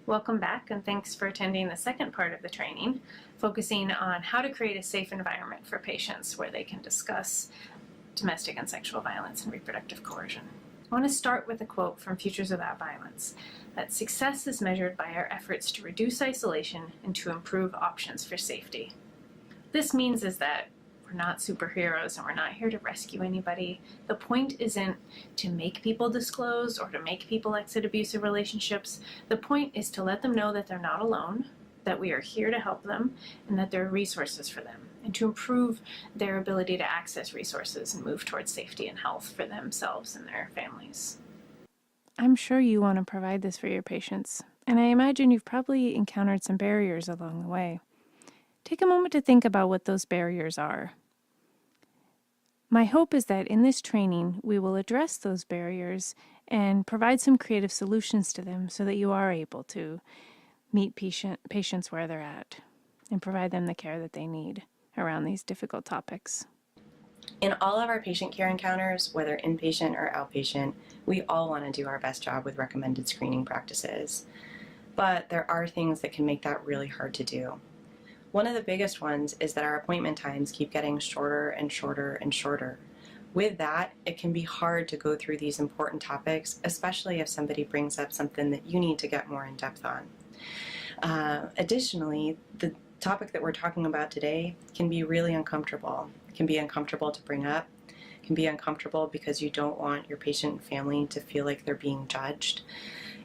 Welcome back, and thanks for attending the second part of the training, focusing on how to create a safe environment for patients where they can discuss domestic and sexual violence and reproductive coercion. I want to start with a quote from Futures Without Violence, that success is measured by our efforts to reduce isolation and to improve options for safety. This means is that we're not superheroes and we're not here to rescue anybody. The point isn't to make people disclose or to make people exit abusive relationships. The point is to let them know that they're not alone, that we are here to help them, and that there are resources for them, and to improve their ability to access resources and move towards safety and health for themselves and their families. I'm sure you want to provide this for your patients, and I imagine you've probably encountered some barriers along the way. Take a moment to think about what those barriers are. My hope is that in this training, we will address those barriers and provide some creative solutions to them so that you are able to meet patients where they're at and provide them the care that they need around these difficult topics. In all of our patient care encounters, whether inpatient or outpatient, we all want to do our best job with recommended screening practices. But there are things that can make that really hard to do. One of the biggest ones is that our appointment times keep getting shorter and shorter and shorter. With that, it can be hard to go through these important topics, especially if somebody brings up something that you need to get more in depth on. Additionally, the topic that we're talking about today can be really uncomfortable. It can be uncomfortable to bring up. It can be uncomfortable because you don't want your patient and family to feel like they're being judged.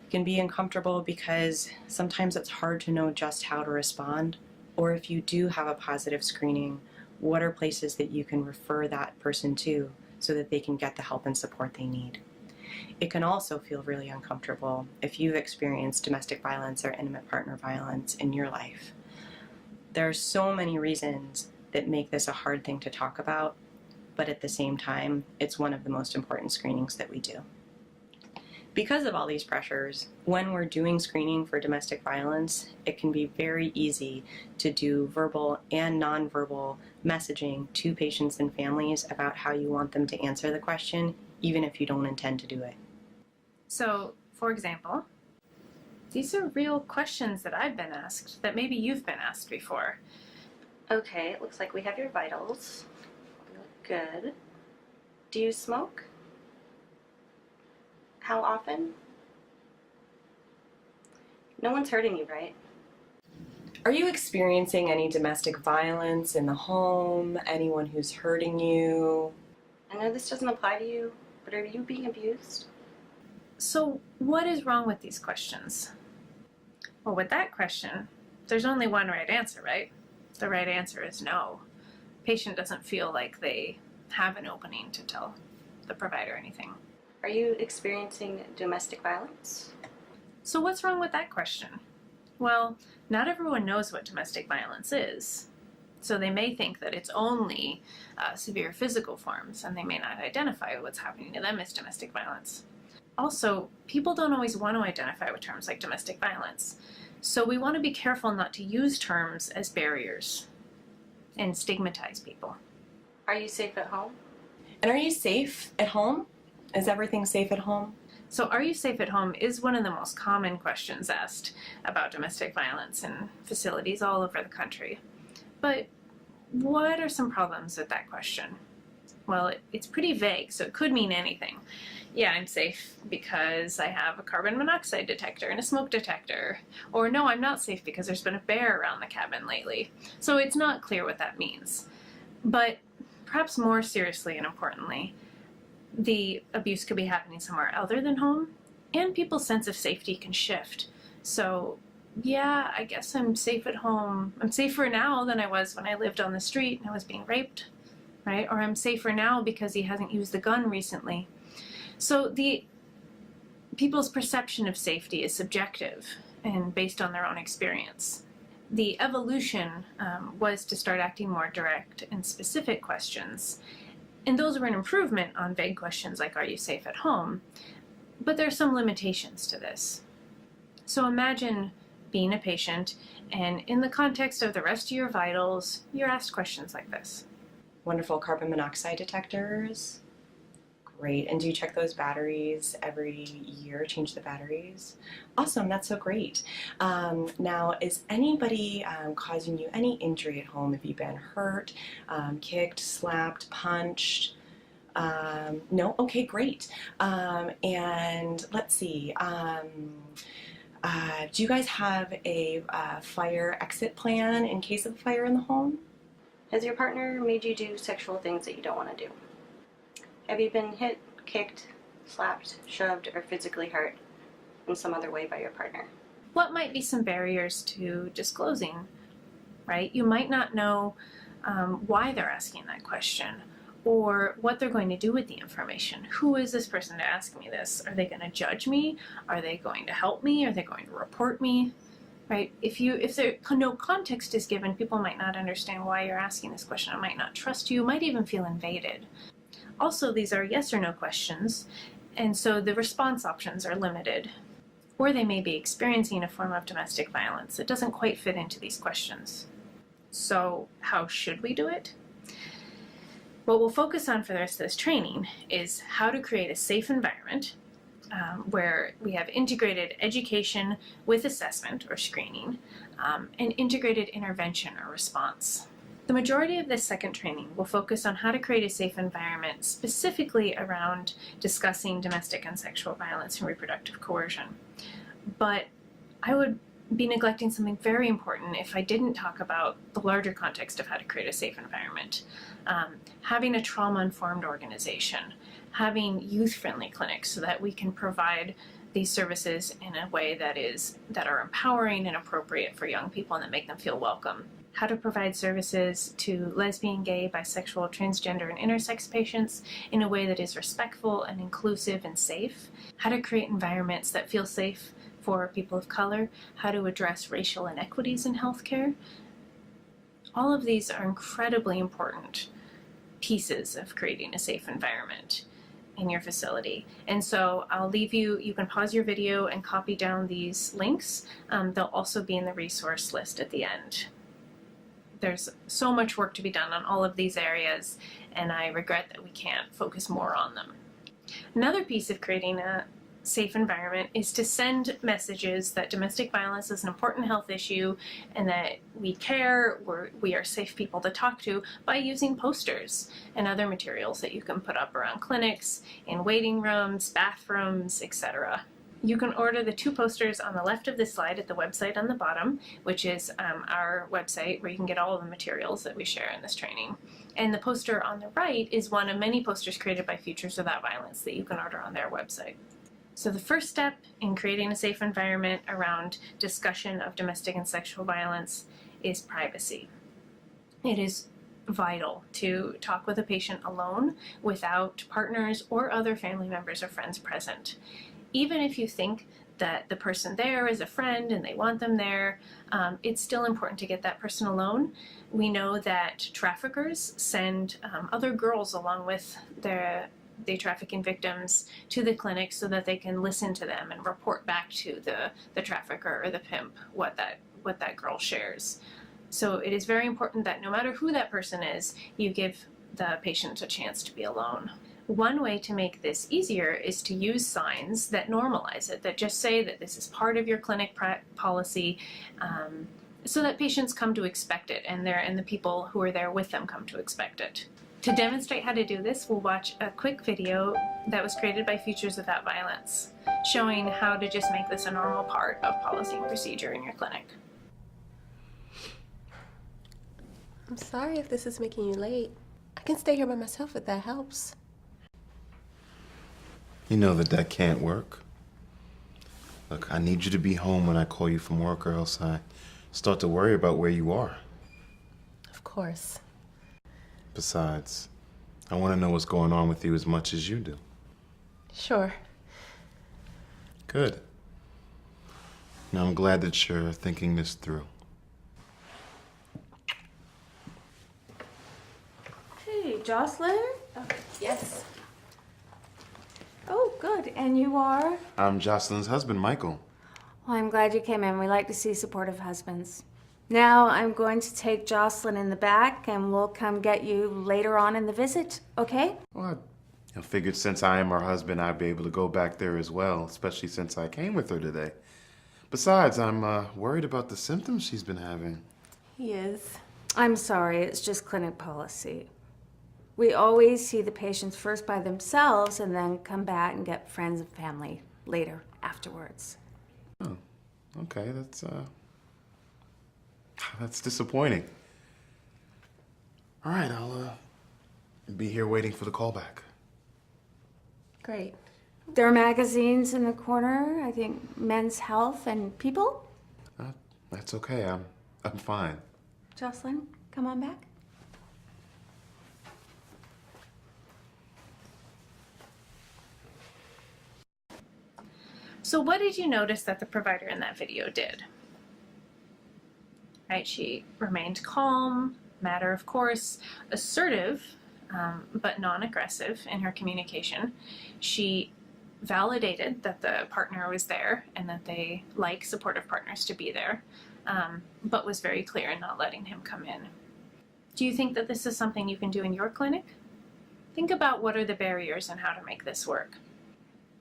It can be uncomfortable because sometimes it's hard to know just how to respond. Or if you do have a positive screening, what are places that you can refer that person to so that they can get the help and support they need? It can also feel really uncomfortable if you've experienced domestic violence or intimate partner violence in your life. There are so many reasons that make this a hard thing to talk about, but at the same time, it's one of the most important screenings that we do. Because of all these pressures, when we're doing screening for domestic violence, it can be very easy to do verbal and nonverbal messaging to patients and families about how you want them to answer the question, even if you don't intend to do it. So, for example, these are real questions that I've been asked that maybe you've been asked before. Okay, it looks like we have your vitals. You look good. Do you smoke? How often? No one's hurting you, right? Are you experiencing any domestic violence in the home? Anyone who's hurting you? I know this doesn't apply to you, but are you being abused? So what is wrong with these questions? Well, with that question, there's only one right answer, right? The right answer is no. Patient doesn't feel like they have an opening to tell the provider anything. Are you experiencing domestic violence? So what's wrong with that question? Well, not everyone knows what domestic violence is. So they may think that it's only severe physical forms, and they may not identify what's happening to them as domestic violence. Also, people don't always want to identify with terms like domestic violence. So we want to be careful not to use terms as barriers and stigmatize people. Are you safe at home? And are you safe at home? Is everything safe at home? So are you safe at home is one of the most common questions asked about domestic violence in facilities all over the country. But what are some problems with that question? Well, it's pretty vague, so it could mean anything. Yeah, I'm safe because I have a carbon monoxide detector and a smoke detector. Or no, I'm not safe because there's been a bear around the cabin lately. So it's not clear what that means. But perhaps more seriously and importantly, the abuse could be happening somewhere other than home, and people's sense of safety can shift. So yeah, I guess I'm safe at home. I'm safer now than I was when I lived on the street and I was being raped, right? Or I'm safer now because he hasn't used the gun recently. So the people's perception of safety is subjective and based on their own experience. The evolution was to start acting more direct and specific questions. And those were an improvement on vague questions like, are you safe at home? But there are some limitations to this. So imagine being a patient, and in the context of the rest of your vitals, you're asked questions like this. Wonderful carbon monoxide detectors. Great. And do you check those batteries every year, change the batteries? Awesome, that's so great. Now, is anybody causing you any injury at home? Have you been hurt, kicked, slapped, punched? No? Okay, great. And let's see. Do you guys have a fire exit plan in case of a fire in the home? Has your partner made you do sexual things that you don't want to do? Have you been hit, kicked, slapped, shoved, or physically hurt in some other way by your partner? What might be some barriers to disclosing, right? You might not know why they're asking that question or what they're going to do with the information. Who is this person to ask me this? Are they going to judge me? Are they going to help me? Are they going to report me? Right? If there no context is given, people might not understand why you're asking this question. It might not trust you, might even feel invaded. Also, these are yes or no questions, and so the response options are limited. Or they may be experiencing a form of domestic violence that doesn't quite fit into these questions. So how should we do it? What we'll focus on for the rest of this training is how to create a safe environment where we have integrated education with assessment or screening and integrated intervention or response. The majority of this second training will focus on how to create a safe environment specifically around discussing domestic and sexual violence and reproductive coercion. But I would be neglecting something very important if I didn't talk about the larger context of how to create a safe environment. Having a trauma-informed organization, having youth-friendly clinics so that we can provide these services in a way that are empowering and appropriate for young people and that make them feel welcome. How to provide services to lesbian, gay, bisexual, transgender, and intersex patients in a way that is respectful and inclusive and safe. How to create environments that feel safe for people of color. How to address racial inequities in healthcare. All of these are incredibly important pieces of creating a safe environment in your facility. And so I'll leave you can pause your video and copy down these links. They'll also be in the resource list at the end. There's so much work to be done on all of these areas, and I regret that we can't focus more on them. Another piece of creating a safe environment is to send messages that domestic violence is an important health issue and that we care, we are safe people to talk to by using posters and other materials that you can put up around clinics, in waiting rooms, bathrooms, etc. You can order the 2 posters on the left of this slide at the website on the bottom, which is our website where you can get all of the materials that we share in this training. And the poster on the right is one of many posters created by Futures Without Violence that you can order on their website. So the first step in creating a safe environment around discussion of domestic and sexual violence is privacy. It is vital to talk with a patient alone without partners or other family members or friends present. Even if you think that the person there is a friend and they want them there, it's still important to get that person alone. We know that traffickers send other girls along with the trafficking victims to the clinic so that they can listen to them and report back to the trafficker or the pimp what that girl shares. So it is very important that no matter who that person is, you give the patient a chance to be alone. One way to make this easier is to use signs that normalize it, that just say that this is part of your clinic policy, so that patients come to expect it and the people who are there with them come to expect it. To demonstrate how to do this, we'll watch a quick video that was created by Futures Without Violence, showing how to just make this a normal part of policy and procedure in your clinic. I'm sorry if this is making you late. I can stay here by myself if that helps. You know that can't work. Look, I need you to be home when I call you from work, or else I start to worry about where you are. Of course. Besides, I want to know what's going on with you as much as you do. Sure. Good. Now I'm glad that you're thinking this through. Hey, Jocelyn? Yes. Oh, good. And you are? I'm Jocelyn's husband, Michael. Well, I'm glad you came in. We like to see supportive husbands. Now I'm going to take Jocelyn in the back and we'll come get you later on in the visit, okay? Well, I figured since I am her husband, I'd be able to go back there as well, especially since I came with her today. Besides, I'm worried about the symptoms she's been having. He is. I'm sorry, it's just clinic policy. We always see the patients first by themselves and then come back and get friends and family later afterwards. Oh, okay, that's disappointing. All right, I'll be here waiting for the callback. Great. There are magazines in the corner, I think Men's Health and People. That's okay. I'm fine. Jocelyn, come on back. So what did you notice that the provider in that video did? Right, she remained calm, matter of course, assertive, but non-aggressive in her communication. She validated that the partner was there and that they like supportive partners to be there, but was very clear in not letting him come in. Do you think that this is something you can do in your clinic? Think about what are the barriers and how to make this work.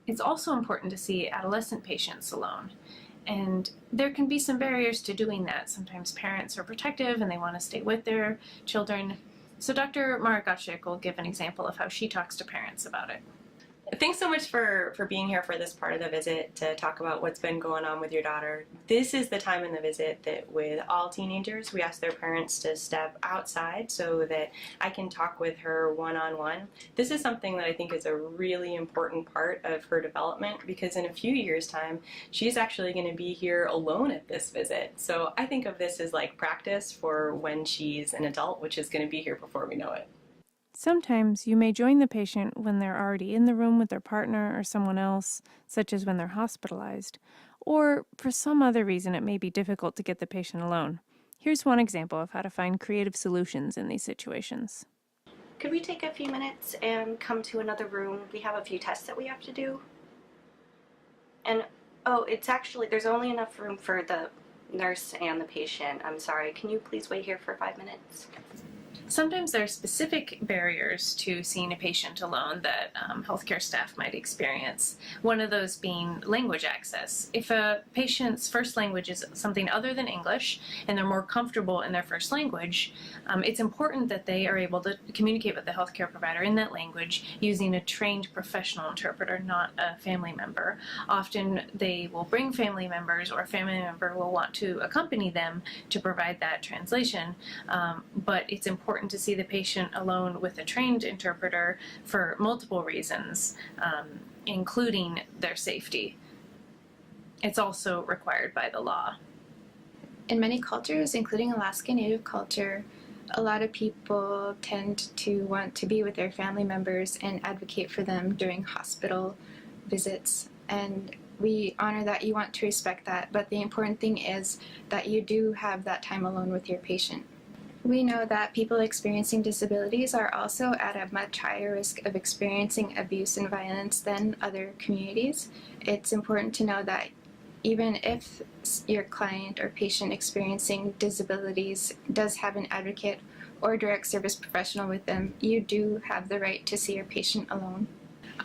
It's also important to see adolescent patients alone. And there can be some barriers to doing that. Sometimes parents are protective and they want to stay with their children. So Dr. Maragachik will give an example of how she talks to parents about it. Thanks so much for being here for this part of the visit to talk about what's been going on with your daughter. This is the time in the visit that with all teenagers, we ask their parents to step outside so that I can talk with her one-on-one. This is something that I think is a really important part of her development because in a few years' time, she's actually going to be here alone at this visit. So I think of this as like practice for when she's an adult, which is going to be here before we know it. Sometimes you may join the patient when they're already in the room with their partner or someone else, such as when they're hospitalized, or for some other reason it may be difficult to get the patient alone. Here's one example of how to find creative solutions in these situations. Could we take a few minutes and come to another room? We have a few tests that we have to do. And, oh, it's actually, there's only enough room for the nurse and the patient. I'm sorry. Can you please wait here for 5 minutes? Sometimes there are specific barriers to seeing a patient alone that healthcare staff might experience. One of those being language access. If a patient's first language is something other than English and they're more comfortable in their first language, it's important that they are able to communicate with the healthcare provider in that language using a trained professional interpreter, not a family member. Often they will bring family members or a family member will want to accompany them to provide that translation, but it's important to see the patient alone with a trained interpreter for multiple reasons, including their safety. It's also required by the law. In many cultures, including Alaska Native culture, a lot of people tend to want to be with their family members and advocate for them during hospital visits. And we honor that, you want to respect that, but the important thing is that you do have that time alone with your patient. We know that people experiencing disabilities are also at a much higher risk of experiencing abuse and violence than other communities. It's important to know that even if your client or patient experiencing disabilities does have an advocate or direct service professional with them, you do have the right to see your patient alone.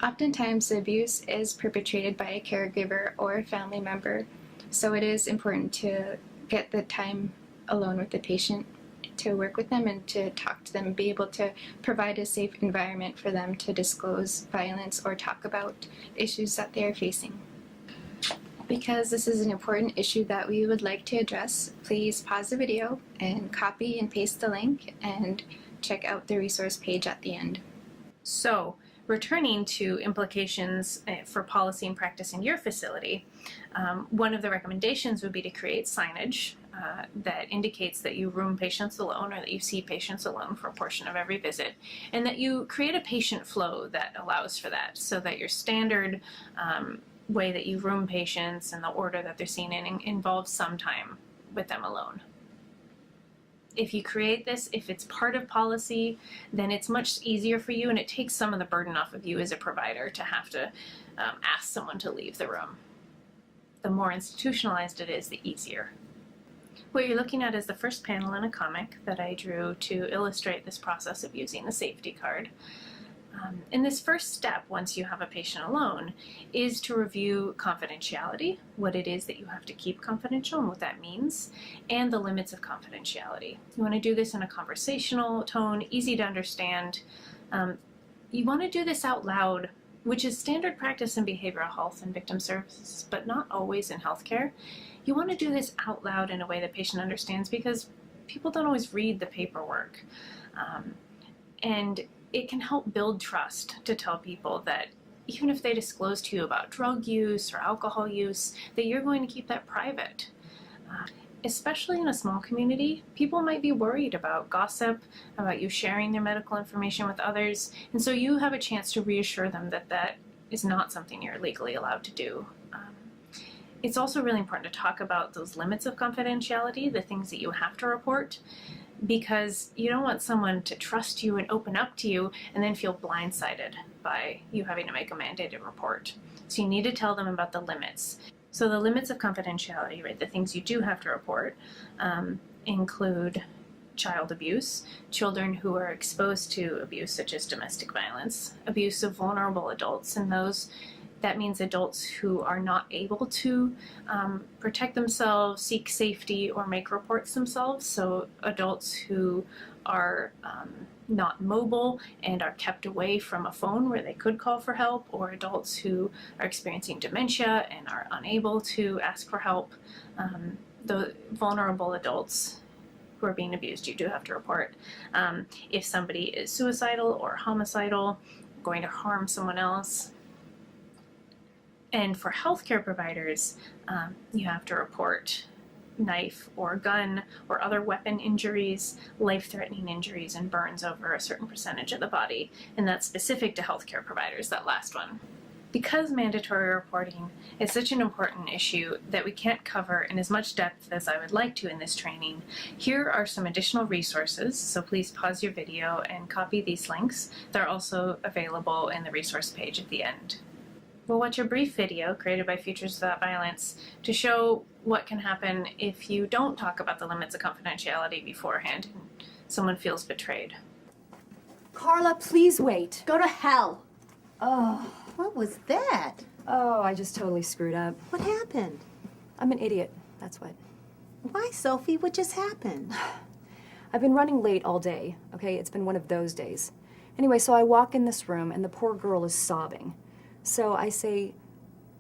Oftentimes, the abuse is perpetrated by a caregiver or a family member, so it is important to get the time alone with the patient to work with them and to talk to them and be able to provide a safe environment for them to disclose violence or talk about issues that they are facing. Because this is an important issue that we would like to address, please pause the video and copy and paste the link and check out the resource page at the end. So, returning to implications for policy and practice in your facility, one of the recommendations would be to create signage that indicates that you room patients alone or that you see patients alone for a portion of every visit, and that you create a patient flow that allows for that, so that your standard way that you room patients and the order that they're seen in involves some time with them alone. If you create this, if it's part of policy, then it's much easier for you and it takes some of the burden off of you as a provider to have to ask someone to leave the room. The more institutionalized it is, the easier. What you're looking at is the first panel in a comic that I drew to illustrate this process of using the safety card. And this first step, once you have a patient alone, is to review confidentiality, what it is that you have to keep confidential and what that means, and the limits of confidentiality. You want to do this in a conversational tone, easy to understand. You want to do this out loud, which is standard practice in behavioral health and victim services, but not always in healthcare. You want to do this out loud in a way the patient understands because people don't always read the paperwork. And it can help build trust to tell people that even if they disclose to you about drug use or alcohol use, that you're going to keep that private. Especially in a small community, people might be worried about gossip, about you sharing their medical information with others, and so you have a chance to reassure them that that is not something you're legally allowed to do. It's also really important to talk about those limits of confidentiality, the things that you have to report, because you don't want someone to trust you and open up to you and then feel blindsided by you having to make a mandated report. So you need to tell them about the limits. So the limits of confidentiality, right, the things you do have to report, include child abuse, children who are exposed to abuse such as domestic violence, abuse of vulnerable adults, and that means adults who are not able to protect themselves, seek safety, or make reports themselves. So adults who are not mobile and are kept away from a phone where they could call for help, or adults who are experiencing dementia and are unable to ask for help. The vulnerable adults who are being abused, you do have to report. If somebody is suicidal or homicidal, going to harm someone else. And for healthcare providers, you have to report knife or gun or other weapon injuries, life-threatening injuries, and burns over a certain percentage of the body. And that's specific to healthcare providers, that last one. Because mandatory reporting is such an important issue that we can't cover in as much depth as I would like to in this training, here are some additional resources, so please pause your video and copy these links. They're also available in the resource page at the end. We'll watch a brief video created by Futures Without Violence to show what can happen if you don't talk about the limits of confidentiality beforehand and someone feels betrayed. Carla, please wait. Go to hell. Oh, What was that? I just totally screwed up. What happened? I'm an idiot, that's what. Why, Sophie? What just happened? I've been running late all day, okay? It's been one of those days. Anyway, so I walk in this room and the poor girl is sobbing. So I say,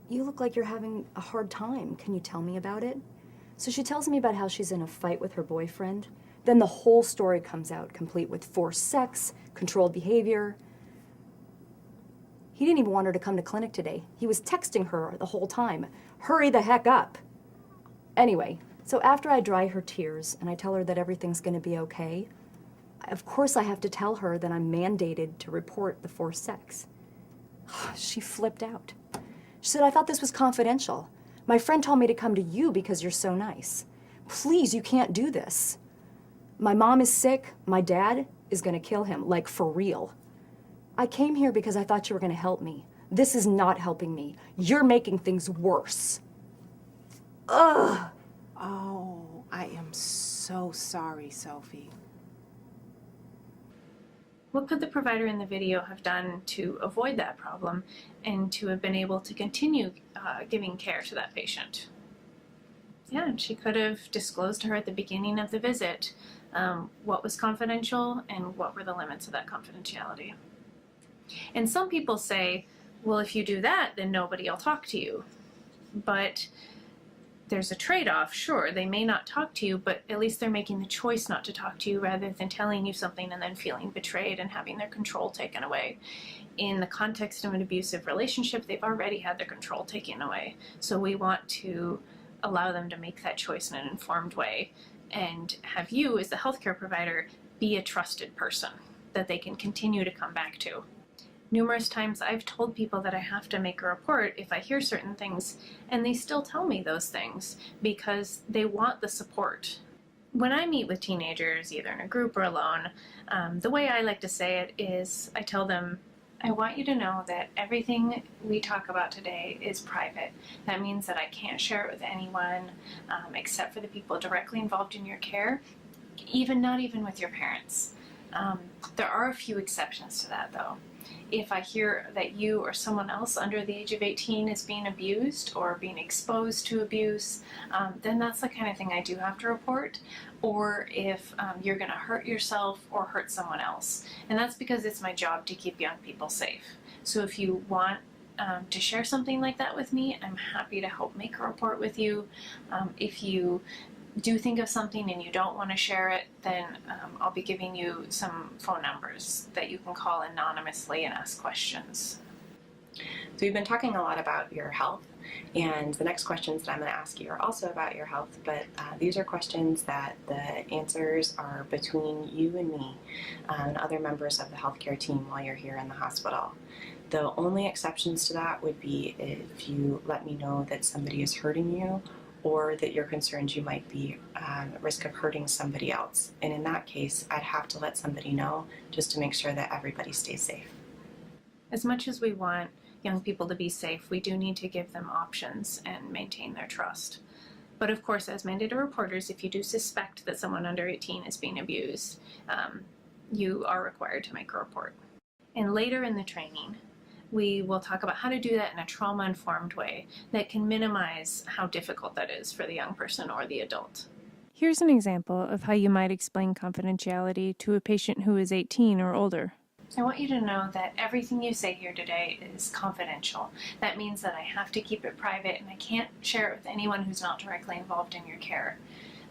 "You look like you're having a hard time. Can you tell me about it?" So she tells me about how she's in a fight with her boyfriend. Then the whole story comes out, complete with forced sex, controlled behavior. He didn't even want her to come to clinic today. He was texting her the whole time. Hurry the heck up. Anyway, so after I dry her tears and I tell her that everything's going to be okay, of course I have to tell her that I'm mandated to report the forced sex. She flipped out. She said, "I thought this was confidential. My friend told me to come to you because you're so nice. Please, you can't do this. My mom is sick. My dad is going to kill him, like for real. I came here because I thought you were going to help me. This is not helping me. You're making things worse." Ugh. Oh, I am so sorry, Sophie. What could the provider in the video have done to avoid that problem and to have been able to continue giving care to that patient? Yeah, and she could have disclosed to her at the beginning of the visit what was confidential and what were the limits of that confidentiality. And some people say, well, if you do that, then nobody will talk to you. But there's a trade-off, sure. They may not talk to you, but at least they're making the choice not to talk to you rather than telling you something and then feeling betrayed and having their control taken away. In the context of an abusive relationship, they've already had their control taken away. So we want to allow them to make that choice in an informed way and have you, as the healthcare provider, be a trusted person that they can continue to come back to. Numerous times I've told people that I have to make a report if I hear certain things, and they still tell me those things because they want the support. When I meet with teenagers, either in a group or alone, the way I like to say it is I tell them, I want you to know that everything we talk about today is private. That means that I can't share it with anyone except for the people directly involved in your care, not even with your parents. There are a few exceptions to that though. If I hear that you or someone else under the age of 18 is being abused or being exposed to abuse, then that's the kind of thing I do have to report. Or if you're going to hurt yourself or hurt someone else. And that's because it's my job to keep young people safe. So if you want to share something like that with me, I'm happy to help make a report with you. If you do think of something and you don't want to share it, then I'll be giving you some phone numbers that you can call anonymously and ask questions. So we've been talking a lot about your health, and the next questions that I'm going to ask you are also about your health, but these are questions that the answers are between you and me and other members of the healthcare team while you're here in the hospital. The only exceptions to that would be if you let me know that somebody is hurting you or that you're concerned you might be at risk of hurting somebody else. And in that case, I'd have to let somebody know just to make sure that everybody stays safe. As much as we want young people to be safe, we do need to give them options and maintain their trust. But of course, as mandated reporters, if you do suspect that someone under 18 is being abused, you are required to make a report. And later in the training, we will talk about how to do that in a trauma-informed way that can minimize how difficult that is for the young person or the adult. Here's an example of how you might explain confidentiality to a patient who is 18 or older. I want you to know that everything you say here today is confidential. That means that I have to keep it private and I can't share it with anyone who's not directly involved in your care.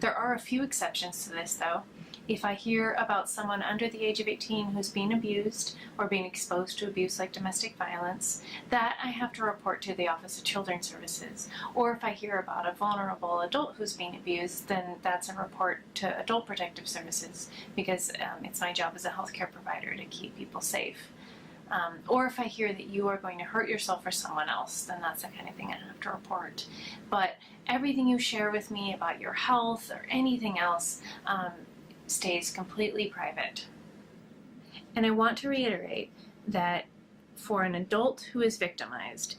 There are a few exceptions to this though. If I hear about someone under the age of 18 who's being abused or being exposed to abuse like domestic violence, that I have to report to the Office of Children's Services. Or if I hear about a vulnerable adult who's being abused, then that's a report to Adult Protective Services because it's my job as a healthcare provider to keep people safe. Or if I hear that you are going to hurt yourself or someone else, then that's the kind of thing I have to report. But everything you share with me about your health or anything else stays completely private. And I want to reiterate that for an adult who is victimized,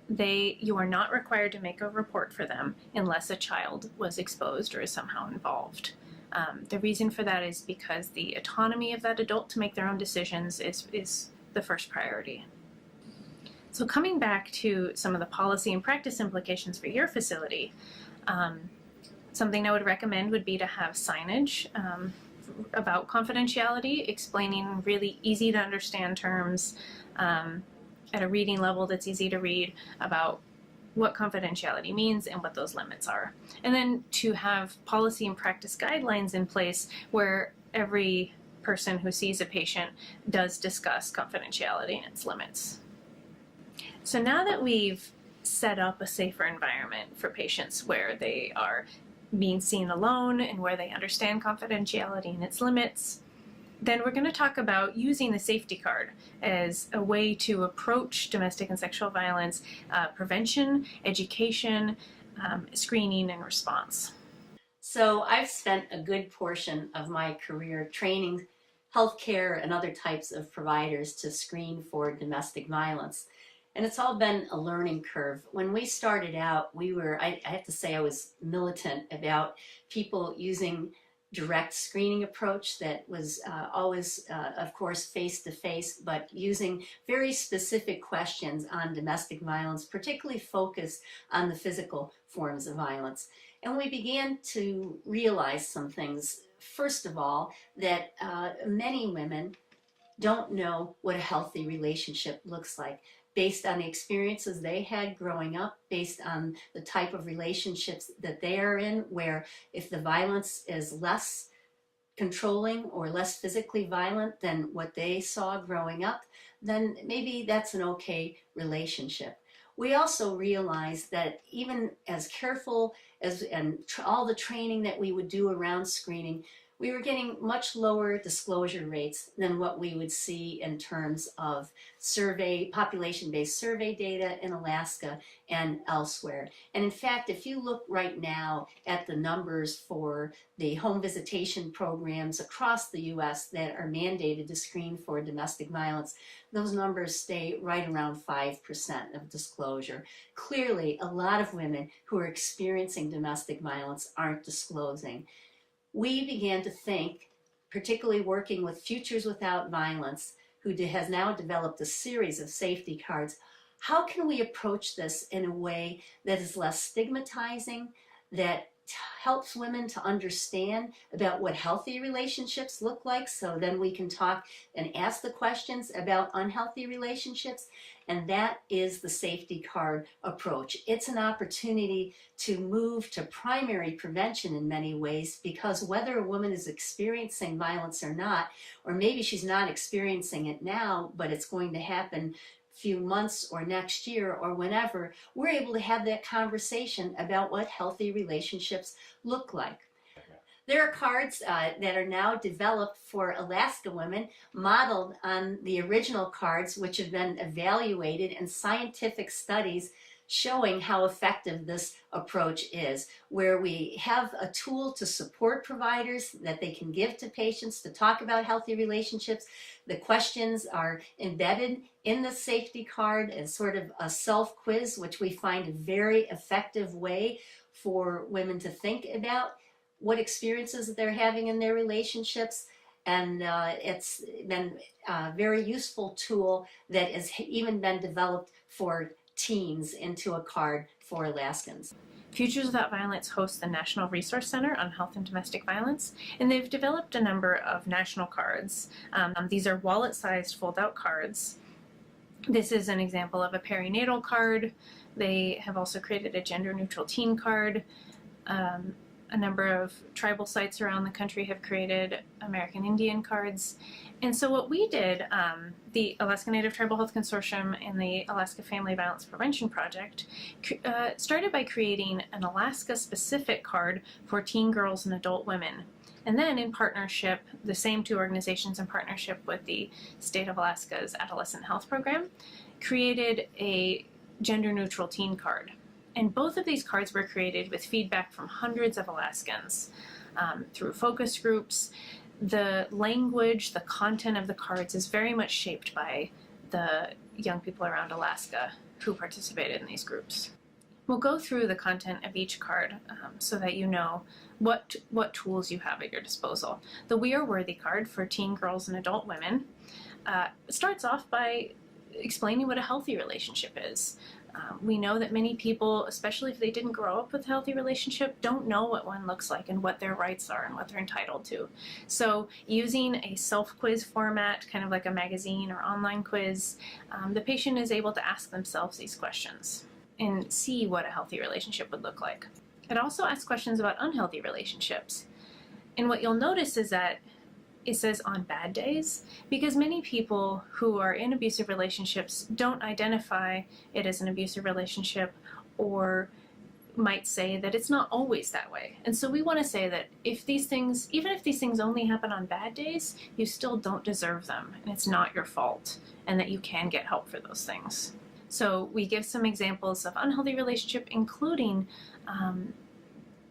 you are not required to make a report for them unless a child was exposed or is somehow involved. The reason for that is because the autonomy of that adult to make their own decisions is the first priority. So coming back to some of the policy and practice implications for your facility, something I would recommend would be to have signage about confidentiality, explaining really easy to understand terms at a reading level that's easy to read about what confidentiality means and what those limits are. And then to have policy and practice guidelines in place where every person who sees a patient does discuss confidentiality and its limits. So now that we've set up a safer environment for patients where they are being seen alone and where they understand confidentiality and its limits, then we're going to talk about using the safety card as a way to approach domestic and sexual violence prevention, education, screening, and response. So I've spent a good portion of my career training healthcare and other types of providers to screen for domestic violence. And it's all been a learning curve. When we started out, I have to say I was militant about people using direct screening approach that was always, of course, face-to-face, but using very specific questions on domestic violence, particularly focused on the physical forms of violence. And we began to realize some things. First of all, that many women don't know what a healthy relationship looks like, based on the experiences they had growing up, based on the type of relationships that they are in, where if the violence is less controlling or less physically violent than what they saw growing up, then maybe that's an okay relationship. We also realized that even as careful as all the training that we would do around screening, we were getting much lower disclosure rates than what we would see in terms of population-based survey data in Alaska and elsewhere. And in fact, if you look right now at the numbers for the home visitation programs across the US that are mandated to screen for domestic violence, those numbers stay right around 5% of disclosure. Clearly, a lot of women who are experiencing domestic violence aren't disclosing. We began to think, particularly working with Futures Without Violence, who has now developed a series of safety cards. How can we approach this in a way that is less stigmatizing, that helps women to understand about what healthy relationships look like, so then we can talk and ask the questions about unhealthy relationships? And that is the safety card approach. It's an opportunity to move to primary prevention in many ways, because whether a woman is experiencing violence or not, or maybe she's not experiencing it now, but it's going to happen few months or next year or whenever, we're able to have that conversation about what healthy relationships look like. There are cards that are now developed for Alaska women, modeled on the original cards, which have been evaluated in scientific studies showing how effective this approach is, where we have a tool to support providers that they can give to patients to talk about healthy relationships. The questions are embedded in the safety card as sort of a self-quiz, which we find a very effective way for women to think about what experiences they're having in their relationships. And it's been a very useful tool that has even been developed for teens into a card for Alaskans. Futures Without Violence hosts the National Resource Center on Health and Domestic Violence, and they've developed a number of national cards. These are wallet-sized fold-out cards. This is an example of a perinatal card. They have also created a gender-neutral teen card. A number of tribal sites around the country have created American Indian cards. And so what we did, the Alaska Native Tribal Health Consortium and the Alaska Family Violence Prevention Project, started by creating an Alaska-specific card for teen girls and adult women. And then in partnership, the same two organizations in partnership with the State of Alaska's Adolescent Health Program, created a gender-neutral teen card. And both of these cards were created with feedback from hundreds of Alaskans through focus groups. The language, the content of the cards is very much shaped by the young people around Alaska who participated in these groups. We'll go through the content of each card so that you know what tools you have at your disposal. The We Are Worthy card for teen girls and adult women starts off by explaining what a healthy relationship is. We know that many people, especially if they didn't grow up with a healthy relationship, don't know what one looks like and what their rights are and what they're entitled to. So using a self-quiz format, kind of like a magazine or online quiz, the patient is able to ask themselves these questions and see what a healthy relationship would look like. It also asks questions about unhealthy relationships. And what you'll notice is that it says on bad days, because many people who are in abusive relationships don't identify it as an abusive relationship, or might say that it's not always that way. And so we want to say that if these things, even if these things only happen on bad days, you still don't deserve them, and it's not your fault, and that you can get help for those things. So we give some examples of unhealthy relationship, including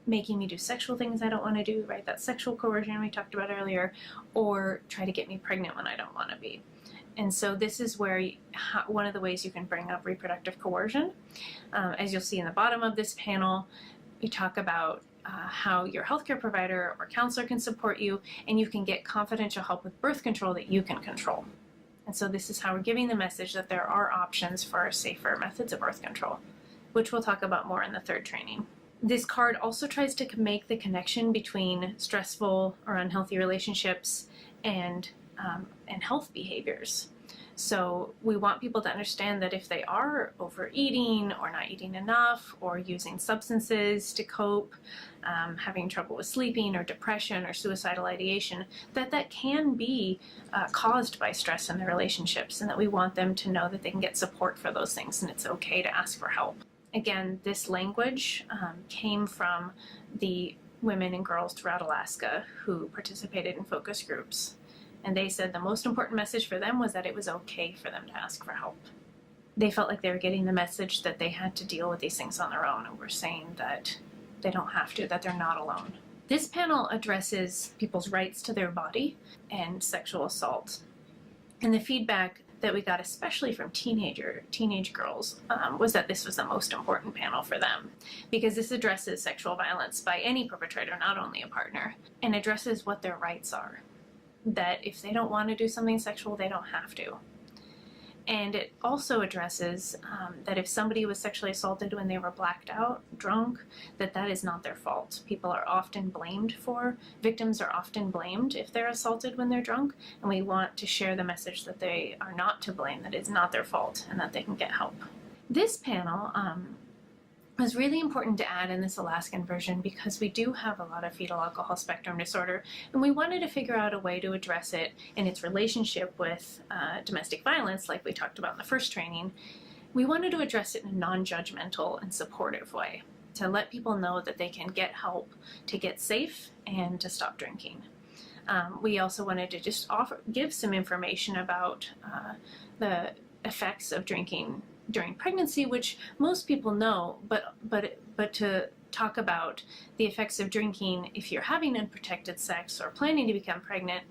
making me do sexual things I don't want to do, right? That sexual coercion we talked about earlier, or try to get me pregnant when I don't want to be. And so this is where one of the ways you can bring up reproductive coercion. As you'll see in the bottom of this panel, we talk about how your healthcare provider or counselor can support you, and you can get confidential help with birth control that you can control. And so this is how we're giving the message that there are options for safer methods of birth control, which we'll talk about more in the third training. This card also tries to make the connection between stressful or unhealthy relationships and health behaviors. So we want people to understand that if they are overeating or not eating enough or using substances to cope, having trouble with sleeping or depression or suicidal ideation, that can be caused by stress in their relationships, and that we want them to know that they can get support for those things and it's okay to ask for help. Again, this language came from the women and girls throughout Alaska who participated in focus groups. And they said the most important message for them was that it was okay for them to ask for help. They felt like they were getting the message that they had to deal with these things on their own, and we're saying that they don't have to, that they're not alone. This panel addresses people's rights to their body and sexual assault. And the feedback that we got, especially from teenage girls, was that this was the most important panel for them, because this addresses sexual violence by any perpetrator, not only a partner, and addresses what their rights are. that if they don't want to do something sexual, they don't have to. And it also addresses that if somebody was sexually assaulted when they were blacked out, drunk, that is not their fault. Victims are often blamed if they're assaulted when they're drunk, and we want to share the message that they are not to blame, that it's not their fault, and that they can get help. This panel was really important to add in this Alaskan version because we do have a lot of fetal alcohol spectrum disorder, and we wanted to figure out a way to address it in its relationship with domestic violence, like we talked about in the first training. We wanted to address it in a non-judgmental and supportive way, to let people know that they can get help to get safe and to stop drinking. We also wanted to just give some information about the effects of drinking during pregnancy, which most people know, but to talk about the effects of drinking if you're having unprotected sex or planning to become pregnant,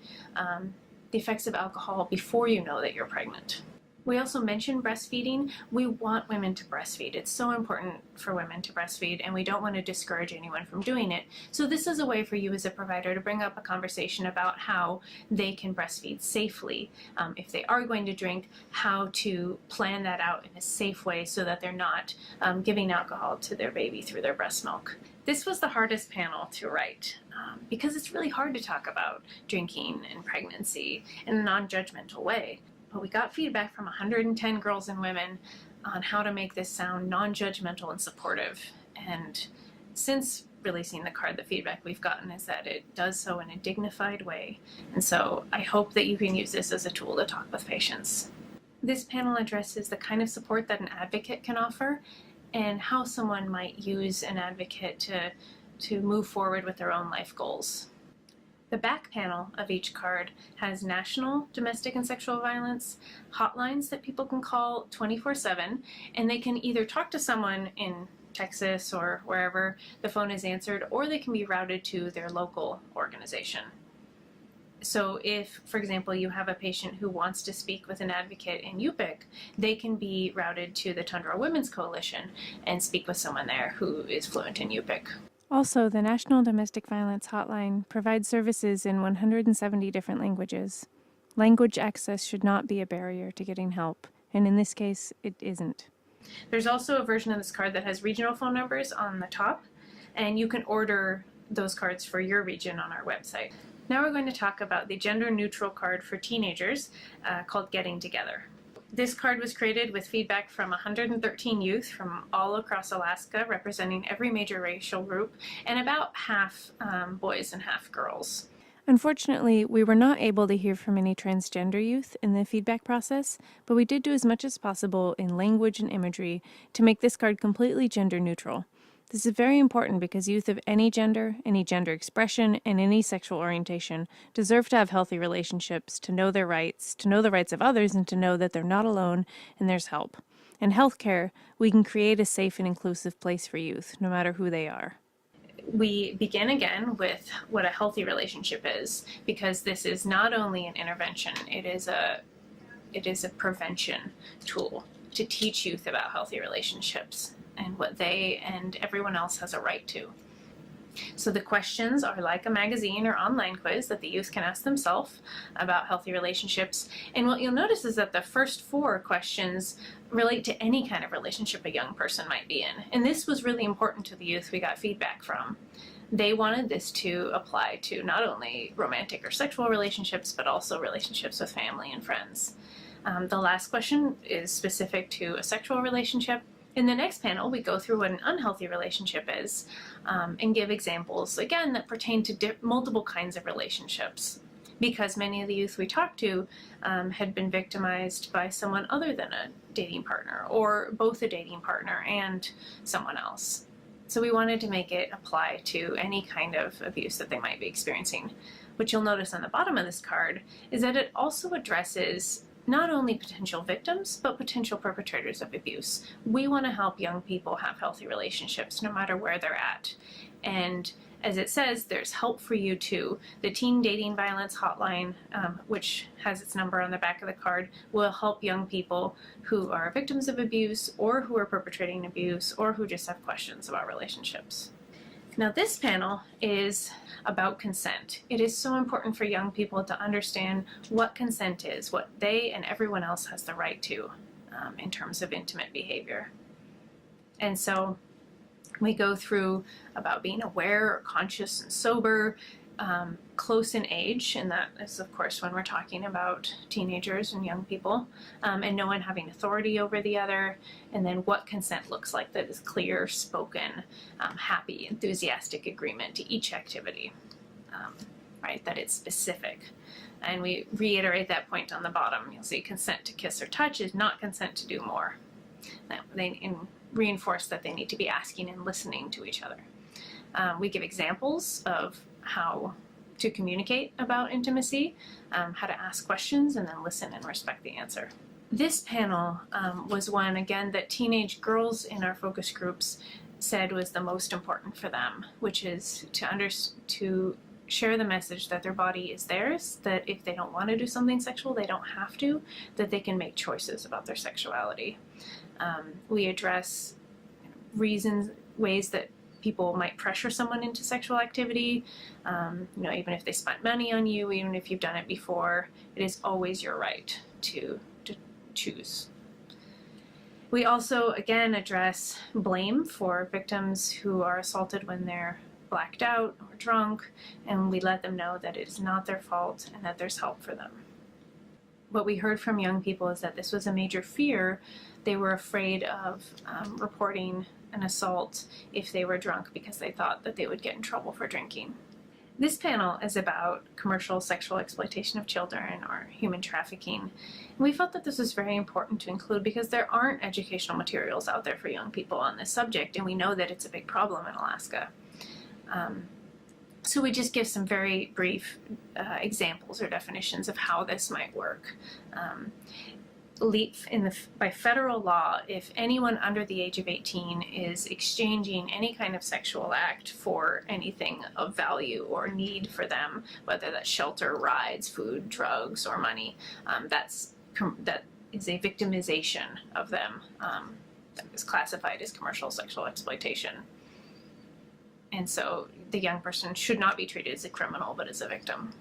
the effects of alcohol before you know that you're pregnant. We also mentioned breastfeeding. We want women to breastfeed. It's so important for women to breastfeed, and we don't want to discourage anyone from doing it. So this is a way for you as a provider to bring up a conversation about how they can breastfeed safely. If they are going to drink, how to plan that out in a safe way so that they're not giving alcohol to their baby through their breast milk. This was the hardest panel to write because it's really hard to talk about drinking and pregnancy in a non-judgmental way. But we got feedback from 110 girls and women on how to make this sound non-judgmental and supportive. And since releasing the card, the feedback we've gotten is that it does so in a dignified way. And so I hope that you can use this as a tool to talk with patients. This panel addresses the kind of support that an advocate can offer and how someone might use an advocate to move forward with their own life goals. The back panel of each card has national domestic and sexual violence hotlines that people can call 24/7, and they can either talk to someone in Texas or wherever the phone is answered, or they can be routed to their local organization. So if, for example, you have a patient who wants to speak with an advocate in Yupik, they can be routed to the Tundra Women's Coalition and speak with someone there who is fluent in Yupik. Also, the National Domestic Violence Hotline provides services in 170 different languages. Language access should not be a barrier to getting help, and in this case, it isn't. There's also a version of this card that has regional phone numbers on the top, and you can order those cards for your region on our website. Now we're going to talk about the gender-neutral card for teenagers called Getting Together. This card was created with feedback from 113 youth from all across Alaska, representing every major racial group, and about half boys and half girls. Unfortunately, we were not able to hear from any transgender youth in the feedback process, but we did do as much as possible in language and imagery to make this card completely gender neutral. This is very important because youth of any gender expression, and any sexual orientation deserve to have healthy relationships, to know their rights, to know the rights of others, and to know that they're not alone and there's help. In healthcare, we can create a safe and inclusive place for youth, no matter who they are. We begin again with what a healthy relationship is, because this is not only an intervention, it is a prevention tool to teach youth about healthy relationships and what they and everyone else has a right to. So the questions are like a magazine or online quiz that the youth can ask themselves about healthy relationships. And what you'll notice is that the first 4 questions relate to any kind of relationship a young person might be in. And this was really important to the youth we got feedback from. They wanted this to apply to not only romantic or sexual relationships, but also relationships with family and friends. The last question is specific to a sexual relationship. In the next panel, we go through what an unhealthy relationship is and give examples, again, that pertain to multiple kinds of relationships, because many of the youth we talked to had been victimized by someone other than a dating partner, or both a dating partner and someone else. So we wanted to make it apply to any kind of abuse that they might be experiencing. What you'll notice on the bottom of this card is that it also addresses not only potential victims, but potential perpetrators of abuse. We want to help young people have healthy relationships no matter where they're at. And as it says, there's help for you too. The Teen Dating Violence Hotline, which has its number on the back of the card, will help young people who are victims of abuse, or who are perpetrating abuse, or who just have questions about relationships. Now this panel is about consent. It is so important for young people to understand what consent is, what they and everyone else has the right to in terms of intimate behavior. And so we go through about being aware or conscious and sober, close in age, and that is of course when we're talking about teenagers and young people, and no one having authority over the other, and then what consent looks like, that is clear, spoken, happy, enthusiastic agreement to each activity, right, that it's specific. And we reiterate that point on the bottom. You'll see consent to kiss or touch is not consent to do more. They reinforce that they need to be asking and listening to each other. We give examples of how to communicate about intimacy, how to ask questions and then listen and respect the answer. This panel was one, again, that teenage girls in our focus groups said was the most important for them, which is to share the message that their body is theirs, that if they don't want to do something sexual, they don't have to, that they can make choices about their sexuality. We address reasons, ways that people might pressure someone into sexual activity, even if they spent money on you, even if you've done it before, it is always your right to choose. We also, again, address blame for victims who are assaulted when they're blacked out or drunk, and we let them know that it is not their fault and that there's help for them. What we heard from young people is that this was a major fear. They were afraid of reporting an assault if they were drunk because they thought that they would get in trouble for drinking. This panel is about commercial sexual exploitation of children or human trafficking. And we felt that this was very important to include because there aren't educational materials out there for young people on this subject, and we know that it's a big problem in Alaska. So we just give some very brief examples or definitions of how this might work. By federal law, if anyone under the age of 18 is exchanging any kind of sexual act for anything of value or need for them, whether that's shelter, rides, food, drugs, or money, that is a victimization of them. That is classified as commercial sexual exploitation. And so the young person should not be treated as a criminal, but as a victim.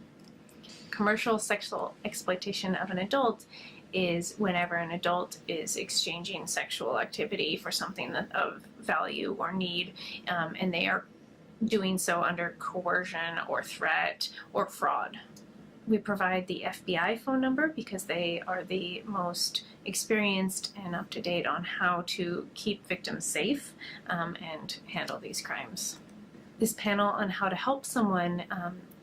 Commercial sexual exploitation of an adult is whenever an adult is exchanging sexual activity for something of value or need, and they are doing so under coercion or threat or fraud. We provide the FBI phone number because they are the most experienced and up to date on how to keep victims safe and handle these crimes. This panel on how to help someone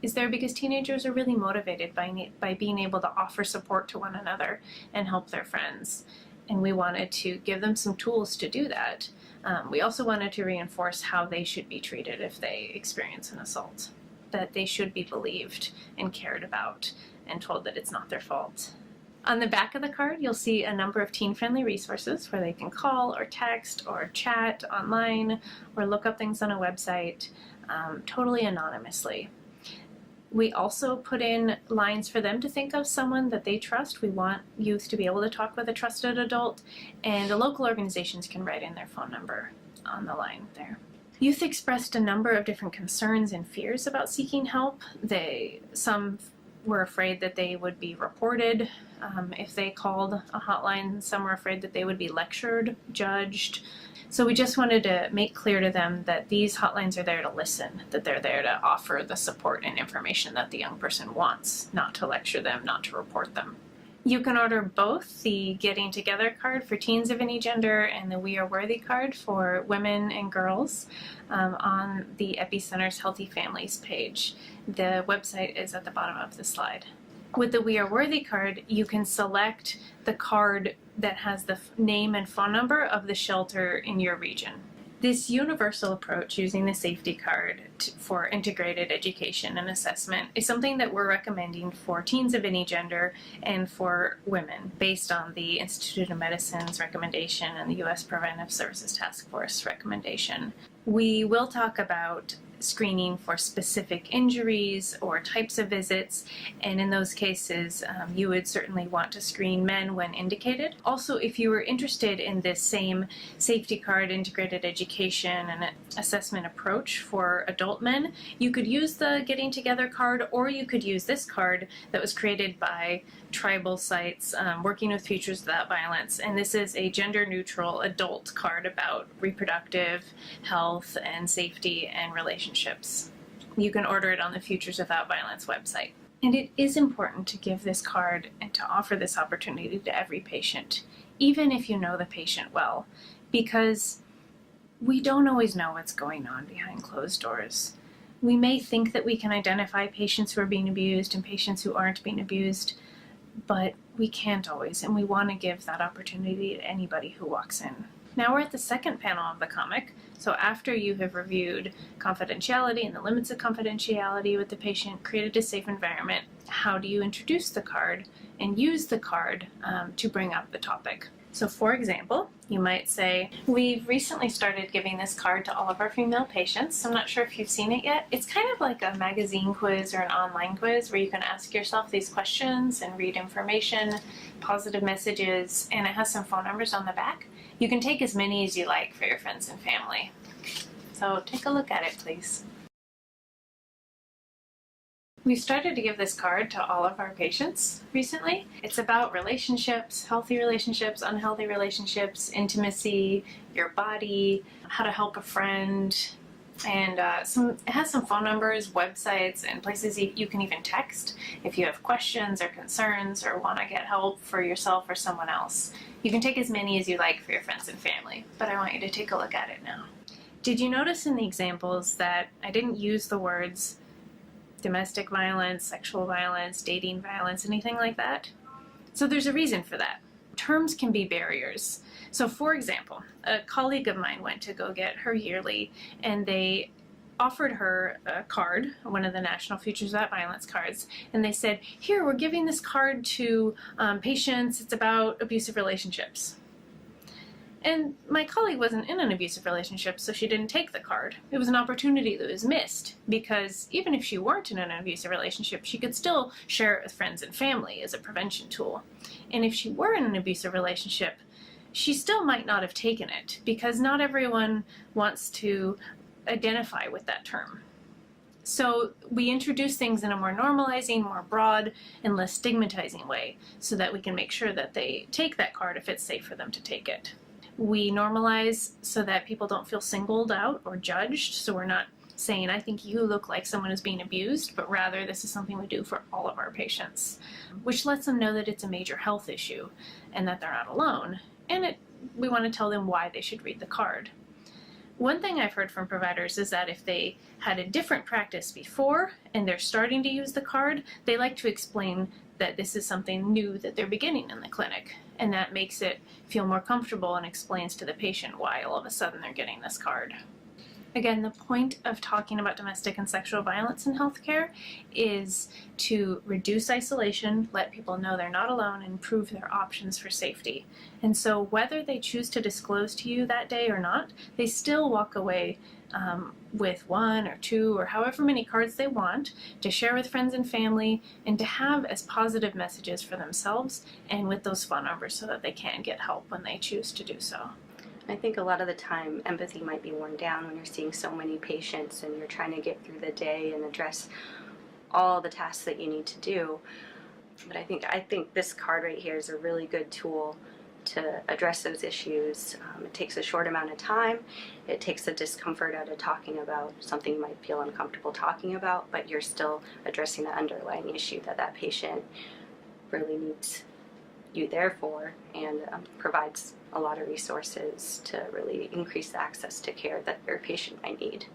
is there because teenagers are really motivated by being able to offer support to one another and help their friends. And we wanted to give them some tools to do that. We also wanted to reinforce how they should be treated if they experience an assault, that they should be believed and cared about and told that it's not their fault. On the back of the card, you'll see a number of teen-friendly resources where they can call or text or chat online or look up things on a website totally anonymously. We also put in lines for them to think of someone that they trust. We want youth to be able to talk with a trusted adult, and the local organizations can write in their phone number on the line there. Youth expressed a number of different concerns and fears about seeking help. Some were afraid that they would be reported if they called a hotline. Some were afraid that they would be lectured, judged. So we just wanted to make clear to them that these hotlines are there to listen, that they're there to offer the support and information that the young person wants, not to lecture them, not to report them. You can order both the Getting Together card for teens of any gender and the We Are Worthy card for women and girls on the Epicenter's Healthy Families page. The website is at the bottom of the slide. With the We Are Worthy card, you can select the card that has the name and phone number of the shelter in your region. This universal approach using the safety card for integrated education and assessment is something that we're recommending for teens of any gender and for women based on the Institute of Medicine's recommendation and the U.S. Preventive Services Task Force recommendation. We will talk about screening for specific injuries or types of visits, and in those cases you would certainly want to screen men when indicated. Also, if you were interested in this same safety card integrated education and assessment approach for adult men, you could use the Getting Together card, or you could use this card that was created by tribal sites working with Futures Without Violence, and this is a gender-neutral adult card about reproductive health and safety and relationships. You can order it on the Futures Without Violence website. And it is important to give this card and to offer this opportunity to every patient, even if you know the patient well, because we don't always know what's going on behind closed doors. We may think that we can identify patients who are being abused and patients who aren't being abused, but we can't always, and we want to give that opportunity to anybody who walks in. Now we're at the second panel of the comic. So after you have reviewed confidentiality and the limits of confidentiality with the patient, created a safe environment, how do you introduce the card and use the card to bring up the topic? So for example, you might say, we've recently started giving this card to all of our female patients. I'm not sure if you've seen it yet. It's kind of like a magazine quiz or an online quiz where you can ask yourself these questions and read information, positive messages, and it has some phone numbers on the back. You can take as many as you like for your friends and family. So take a look at it, please. We've started to give this card to all of our patients recently. It's about relationships, healthy relationships, unhealthy relationships, intimacy, your body, how to help a friend, and it has some phone numbers, websites, and places you can even text if you have questions or concerns or want to get help for yourself or someone else. You can take as many as you like for your friends and family, but I want you to take a look at it now. Did you notice in the examples that I didn't use the words domestic violence, sexual violence, dating violence, anything like that? So there's a reason for that. Terms can be barriers. So for example, a colleague of mine went to go get her yearly, and they offered her a card, one of the National Futures Without Violence cards, and they said, here, we're giving this card to patients, it's about abusive relationships. And my colleague wasn't in an abusive relationship, so she didn't take the card. It was an opportunity that was missed, because even if she weren't in an abusive relationship, she could still share it with friends and family as a prevention tool. And if she were in an abusive relationship, she still might not have taken it, because not everyone wants to identify with that term. So we introduce things in a more normalizing, more broad, and less stigmatizing way, so that we can make sure that they take that card if it's safe for them to take it. We normalize so that people don't feel singled out or judged, so we're not saying, I think you look like someone who's being abused, but rather this is something we do for all of our patients, which lets them know that it's a major health issue and that they're not alone, and we want to tell them why they should read the card. One thing I've heard from providers is that if they had a different practice before and they're starting to use the card, they like to explain that this is something new that they're beginning in the clinic, and that makes it feel more comfortable and explains to the patient why all of a sudden they're getting this card. Again, the point of talking about domestic and sexual violence in healthcare is to reduce isolation, let people know they're not alone, and improve their options for safety. And so whether they choose to disclose to you that day or not, they still walk away with one or two or however many cards they want to share with friends and family, and to have as positive messages for themselves and with those phone numbers so that they can get help when they choose to do so. I think a lot of the time empathy might be worn down when you're seeing so many patients and you're trying to get through the day and address all the tasks that you need to do. But I think this card right here is a really good tool to address those issues. It takes a short amount of time. It takes the discomfort out of talking about something you might feel uncomfortable talking about, but you're still addressing the underlying issue that patient really needs you there for, and provides a lot of resources to really increase the access to care that your patient might need.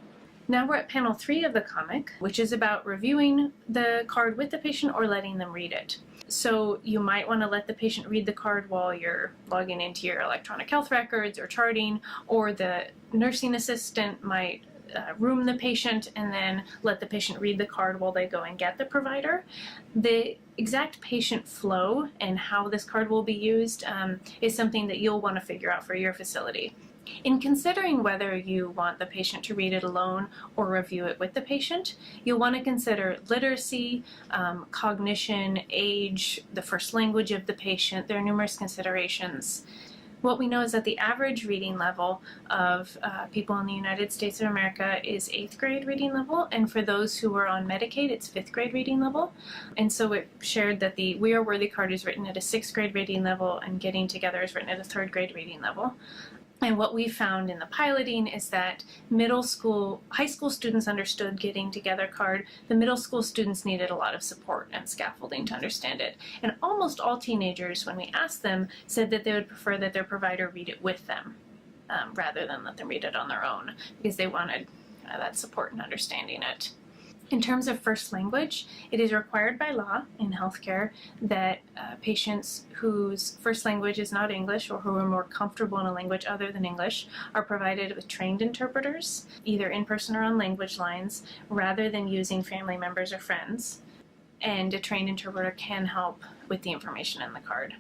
Now we're at panel 3 of the comic, which is about reviewing the card with the patient or letting them read it. So you might want to let the patient read the card while you're logging into your electronic health records or charting, or the nursing assistant might room the patient and then let the patient read the card while they go and get the provider. The exact patient flow and how this card will be used is something that you'll want to figure out for your facility. In considering whether you want the patient to read it alone or review it with the patient, you'll want to consider literacy, cognition, age, the first language of the patient. There are numerous considerations. What we know is that the average reading level of people in the United States of America is 8th grade reading level, and for those who are on Medicaid, it's 5th grade reading level. And so it shared that the We Are Worthy card is written at a 6th grade reading level, and Getting Together is written at a 3rd grade reading level. And what we found in the piloting is that high school students understood Getting Together card. The middle school students needed a lot of support and scaffolding to understand it. And almost all teenagers, when we asked them, said that they would prefer that their provider read it with them rather than let them read it on their own, because they wanted that support in understanding it. In terms of first language, it is required by law in healthcare that patients whose first language is not English or who are more comfortable in a language other than English are provided with trained interpreters, either in person or on language lines, rather than using family members or friends. And a trained interpreter can help with the information in the card.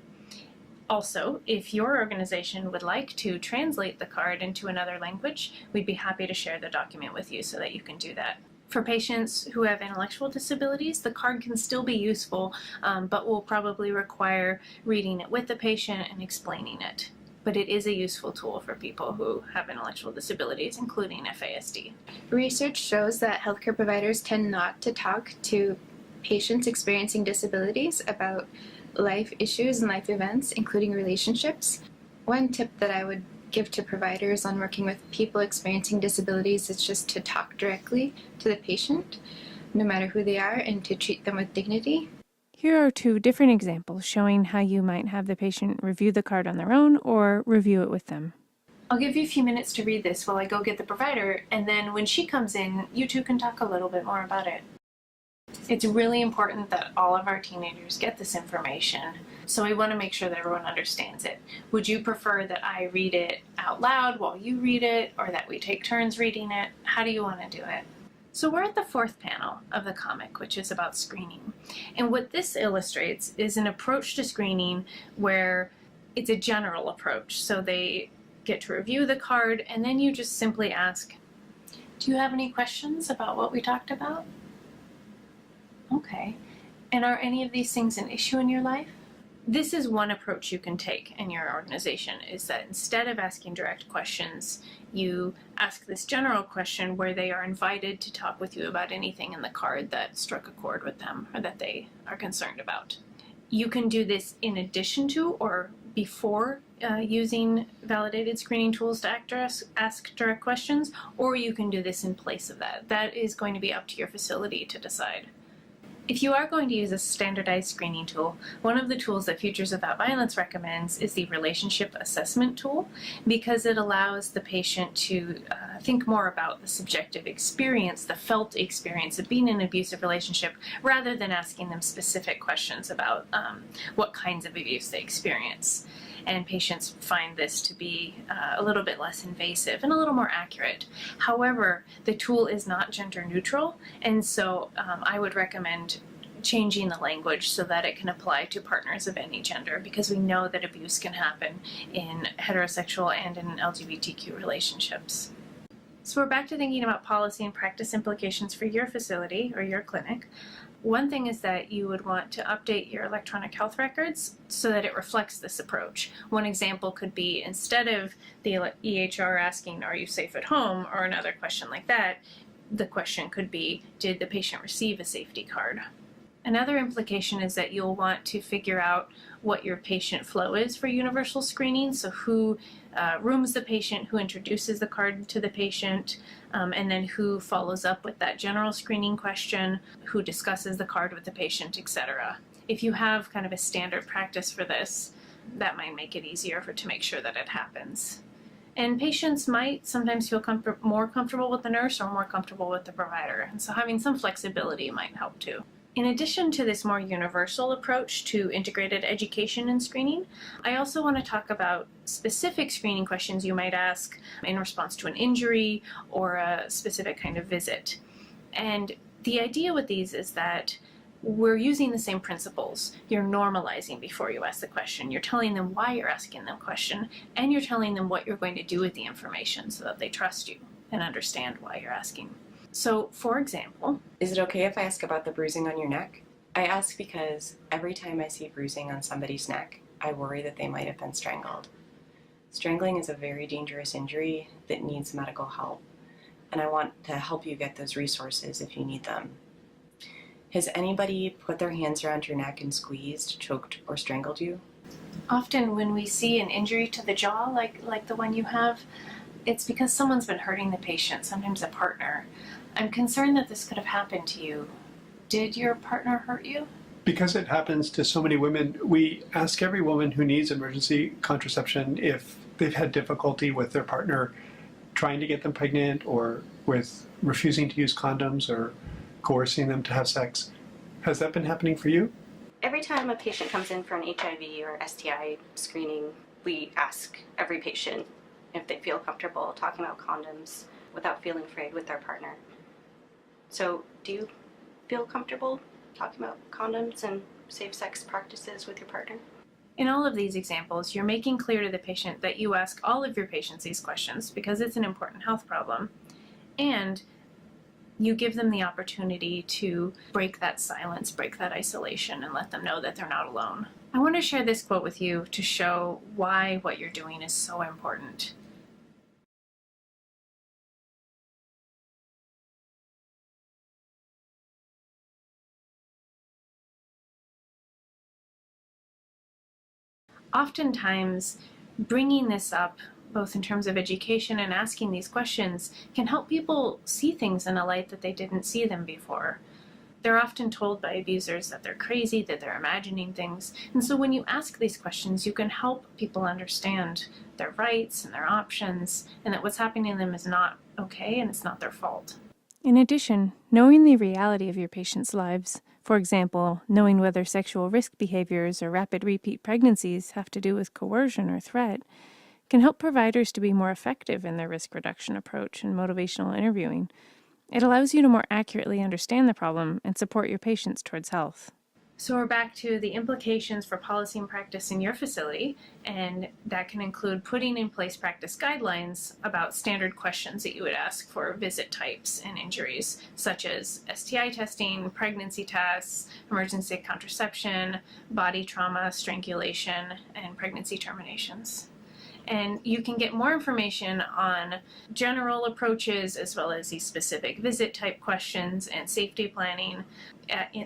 Also, if your organization would like to translate the card into another language, we'd be happy to share the document with you so that you can do that. For patients who have intellectual disabilities, the card can still be useful, but will probably require reading it with the patient and explaining it. But it is a useful tool for people who have intellectual disabilities, including FASD. Research shows that healthcare providers tend not to talk to patients experiencing disabilities about life issues and life events, including relationships. One tip that I would give to providers on working with people experiencing disabilities is just to talk directly to the patient, no matter who they are, and to treat them with dignity. Here are 2 different examples showing how you might have the patient review the card on their own or review it with them. I'll give you a few minutes to read this while I go get the provider, and then when she comes in, you 2 can talk a little bit more about it. It's really important that all of our teenagers get this information, so we want to make sure that everyone understands it. Would you prefer that I read it out loud while you read it, or that we take turns reading it? How do you want to do it? So we're at the 4th panel of the comic, which is about screening. And what this illustrates is an approach to screening where it's a general approach. So they get to review the card, and then you just simply ask, do you have any questions about what we talked about? Okay. And are any of these things an issue in your life? This is one approach you can take in your organization, is that instead of asking direct questions, you ask this general question where they are invited to talk with you about anything in the card that struck a chord with them or that they are concerned about. You can do this in addition to or before using validated screening tools to ask direct questions, or you can do this in place of that. That is going to be up to your facility to decide. If you are going to use a standardized screening tool, one of the tools that Futures Without Violence recommends is the relationship assessment tool, because it allows the patient to think more about the subjective experience, the felt experience of being in an abusive relationship, rather than asking them specific questions about what kinds of abuse they experience. And patients find this to be a little bit less invasive and a little more accurate. However, the tool is not gender neutral, and so I would recommend changing the language so that it can apply to partners of any gender, because we know that abuse can happen in heterosexual and in LGBTQ relationships. So we're back to thinking about policy and practice implications for your facility or your clinic. One thing is that you would want to update your electronic health records so that it reflects this approach. One example could be, instead of the EHR asking, "Are you safe at home?" or another question like that, the question could be, "Did the patient receive a safety card?" Another implication is that you'll want to figure out what your patient flow is for universal screening. So who rooms the patient, who introduces the card to the patient, and then who follows up with that general screening question, who discusses the card with the patient, etc. If you have kind of a standard practice for this, that might make it easier to make sure that it happens. And patients might sometimes feel more comfortable with the nurse or more comfortable with the provider. And so having some flexibility might help too. In addition to this more universal approach to integrated education and screening, I also want to talk about specific screening questions you might ask in response to an injury or a specific kind of visit. And the idea with these is that we're using the same principles. You're normalizing before you ask the question. You're telling them why you're asking them the question, and you're telling them what you're going to do with the information so that they trust you and understand why you're asking. So, for example, is it okay if I ask about the bruising on your neck? I ask because every time I see bruising on somebody's neck, I worry that they might have been strangled. Strangling is a very dangerous injury that needs medical help, and I want to help you get those resources if you need them. Has anybody put their hands around your neck and squeezed, choked, or strangled you? often when we see an injury to the jaw, like the one you have, it's because someone's been hurting the patient, sometimes a partner. I'm concerned that this could have happened to you. Did your partner hurt you? Because it happens to so many women, we ask every woman who needs emergency contraception if they've had difficulty with their partner trying to get them pregnant or with refusing to use condoms or coercing them to have sex. Has that been happening for you? Every time a patient comes in for an HIV or STI screening, we ask every patient if they feel comfortable talking about condoms without feeling afraid with their partner. So, do you feel comfortable talking about condoms and safe sex practices with your partner? In all of these examples, you're making clear to the patient that you ask all of your patients these questions because it's an important health problem. And you give them the opportunity to break that silence, break that isolation, and let them know that they're not alone. I want to share this quote with you to show why what you're doing is so important. Oftentimes, bringing this up, both in terms of education and asking these questions, can help people see things in a light that they didn't see them before. They're often told by abusers that they're crazy, that they're imagining things. And so when you ask these questions, you can help people understand their rights and their options, and that what's happening to them is not okay and it's not their fault. In addition, knowing the reality of your patients' lives, for example, knowing whether sexual risk behaviors or rapid repeat pregnancies have to do with coercion or threat, can help providers to be more effective in their risk reduction approach and motivational interviewing. It allows you to more accurately understand the problem and support your patients towards health. So we're back to the implications for policy and practice in your facility, and that can include putting in place practice guidelines about standard questions that you would ask for visit types and injuries, such as STI testing, pregnancy tests, emergency contraception, body trauma, strangulation, and pregnancy terminations. And you can get more information on general approaches as well as these specific visit type questions and safety planning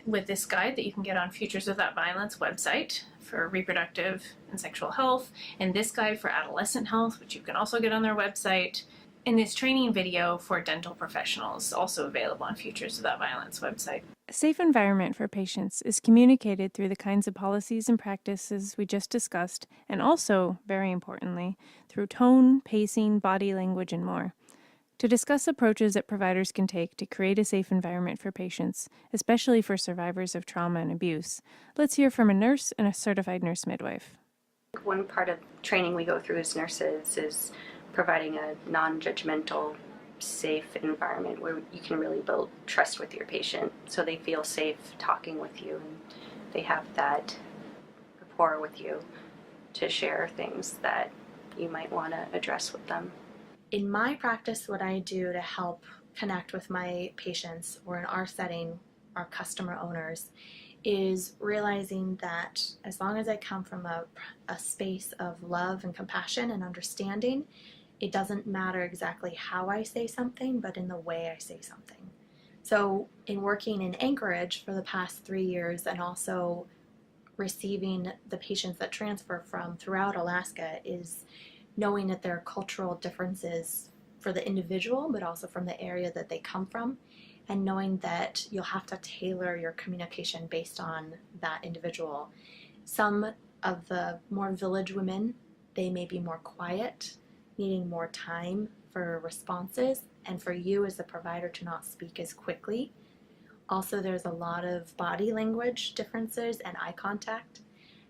with this guide that you can get on Futures Without Violence website for reproductive and sexual health, and this guide for adolescent health, which you can also get on their website, and this training video for dental professionals, also available on Futures Without Violence website. A safe environment for patients is communicated through the kinds of policies and practices we just discussed, and also, very importantly, through tone, pacing, body language, and more. To discuss approaches that providers can take to create a safe environment for patients, especially for survivors of trauma and abuse, let's hear from a nurse and a certified nurse midwife. One part of training we go through as nurses is providing a non-judgmental, safe environment where you can really build trust with your patient so they feel safe talking with you and they have that rapport with you to share things that you might want to address with them. In my practice, what I do to help connect with my patients, or in our setting, our customer owners, is realizing that as long as I come from a space of love and compassion and understanding, it doesn't matter exactly how I say something, but in the way I say something. So in working in Anchorage for the past 3 years and also receiving the patients that transfer from throughout Alaska is knowing that there are cultural differences for the individual, but also from the area that they come from, and knowing that you'll have to tailor your communication based on that individual. Some of the more village women, they may be more quiet, needing more time for responses, and for you as the provider to not speak as quickly. Also, there's a lot of body language differences and eye contact.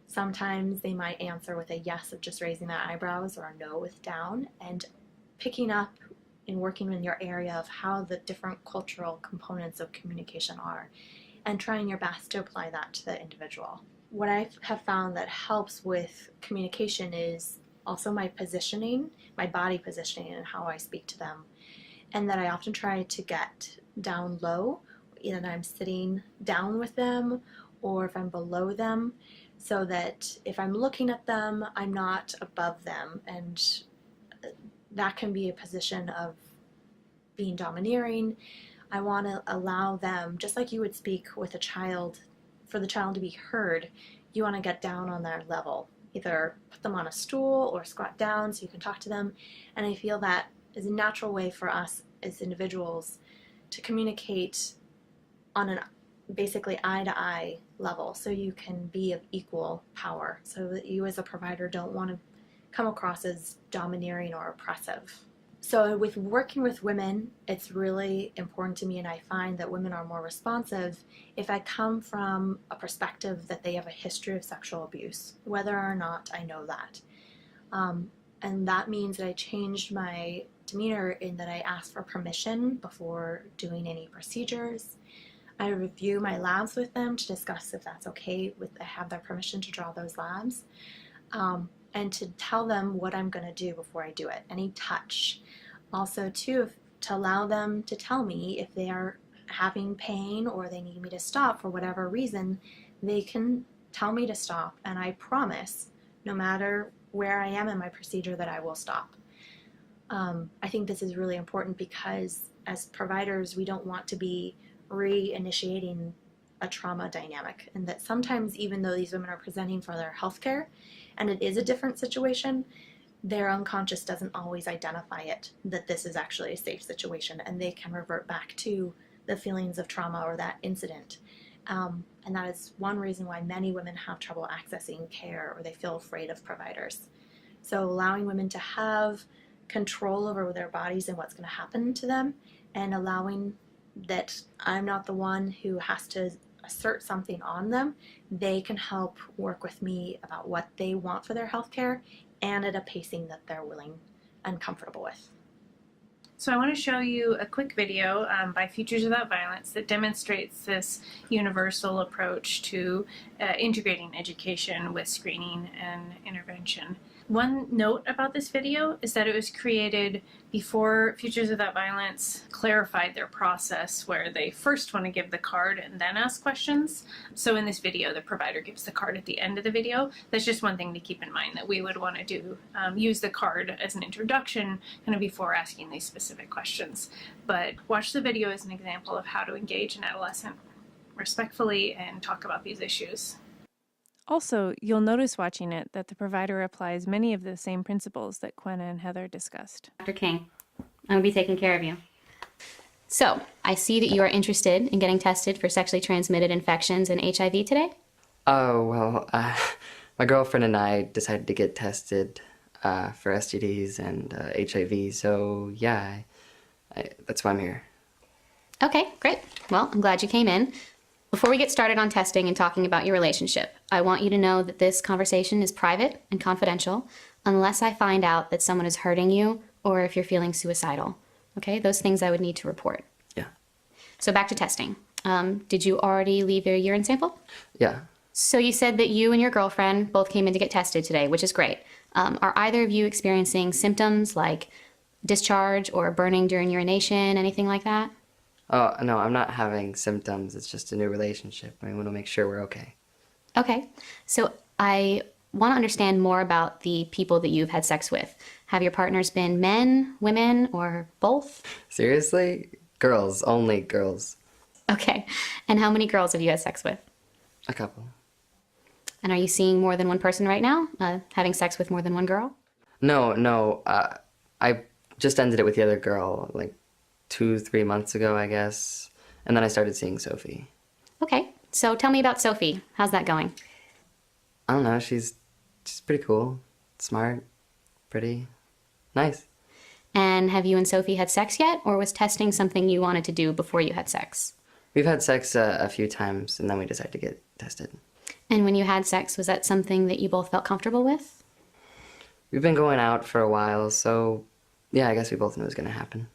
Sometimes they might answer with a yes of just raising their eyebrows or a no with down, and picking up and working in your area of how the different cultural components of communication are. and trying your best to apply that to the individual. What I have found that helps with communication is also my positioning, my body positioning, and how I speak to them. And that I often try to get down low, either that I'm sitting down with them or if I'm below them, so that if I'm looking at them, I'm not above them. And that can be a position of being domineering. I want to allow them, just like you would speak with a child, for the child to be heard, you want to get down on their level. Either put them on a stool or squat down so you can talk to them. And I feel that is a natural way for us as individuals to communicate on an basically eye-to-eye level, so you can be of equal power, so that you as a provider don't want to come across as domineering or oppressive. So with working with women, it's really important to me, and I find that women are more responsive if I come from a perspective that they have a history of sexual abuse, whether or not I know that. And that means that I changed my demeanor in that I ask for permission before doing any procedures. I review my labs with them to discuss if that's okay, I have their permission to draw those labs, and to tell them what I'm going to do before I do it, any touch. Also, too, to allow them to tell me if they are having pain or they need me to stop for whatever reason, they can tell me to stop, and I promise, no matter where I am in my procedure, that I will stop. I think this is really important because as providers, we don't want to be reinitiating a trauma dynamic, and that sometimes, even though these women are presenting for their healthcare and it is a different situation, their unconscious doesn't always identify it, that this is actually a safe situation, and they can revert back to the feelings of trauma or that incident. And that is one reason why many women have trouble accessing care, or they feel afraid of providers. So allowing women to have control over their bodies and what's going to happen to them, and allowing that I'm not the one who has to assert something on them. They can help work with me about what they want for their health care, and at a pacing that they're willing and comfortable with. So I want to show you a quick video by Futures Without Violence that demonstrates this universal approach to integrating education with screening and intervention. One note about this video is that it was created before Futures Without Violence clarified their process, where they first want to give the card and then ask questions. So in this video, the provider gives the card at the end of the video. That's just one thing to keep in mind, that we would want to do, use the card as an introduction kind of before asking these specific questions. But watch the video as an example of how to engage an adolescent respectfully and talk about these issues. Also, you'll notice watching it that the provider applies many of the same principles that Quenna and Heather discussed. Dr. King, I'm going to be taking care of you. So, I see that you are interested in getting tested for sexually transmitted infections and HIV today? Oh, well, my girlfriend and I decided to get tested for STDs and HIV, so yeah, that's why I'm here. Okay, great. Well, I'm glad you came in. Before we get started on testing and talking about your relationship, I want you to know that this conversation is private and confidential unless I find out that someone is hurting you or if you're feeling suicidal. Okay, those things I would need to report. Yeah. So back to testing. Did you already leave your urine sample? Yeah. So you said that you and your girlfriend both came in to get tested today, which is great. Are either of you experiencing symptoms like discharge or burning during urination, anything like that? Oh, no, I'm not having symptoms. It's just a new relationship. I want to make sure we're okay. Okay. So I want to understand more about the people that you've had sex with. Have your partners been men, women, or both? Seriously? Girls, only girls. Okay. And how many girls have you had sex with? A couple. And are you seeing more than one person right now? Having sex with more than one girl? No. I just ended it with the other girl, like 2-3 months ago, I guess. And then I started seeing Sophie. Okay. So tell me about Sophie. How's that going? I don't know. She's pretty cool. Smart. Pretty. Nice. And have you and Sophie had sex yet? Or was testing something you wanted to do before you had sex? We've had sex a few times, and then we decided to get tested. And when you had sex, was that something that you both felt comfortable with? We've been going out for a while, so yeah, I guess we both knew it was going to happen.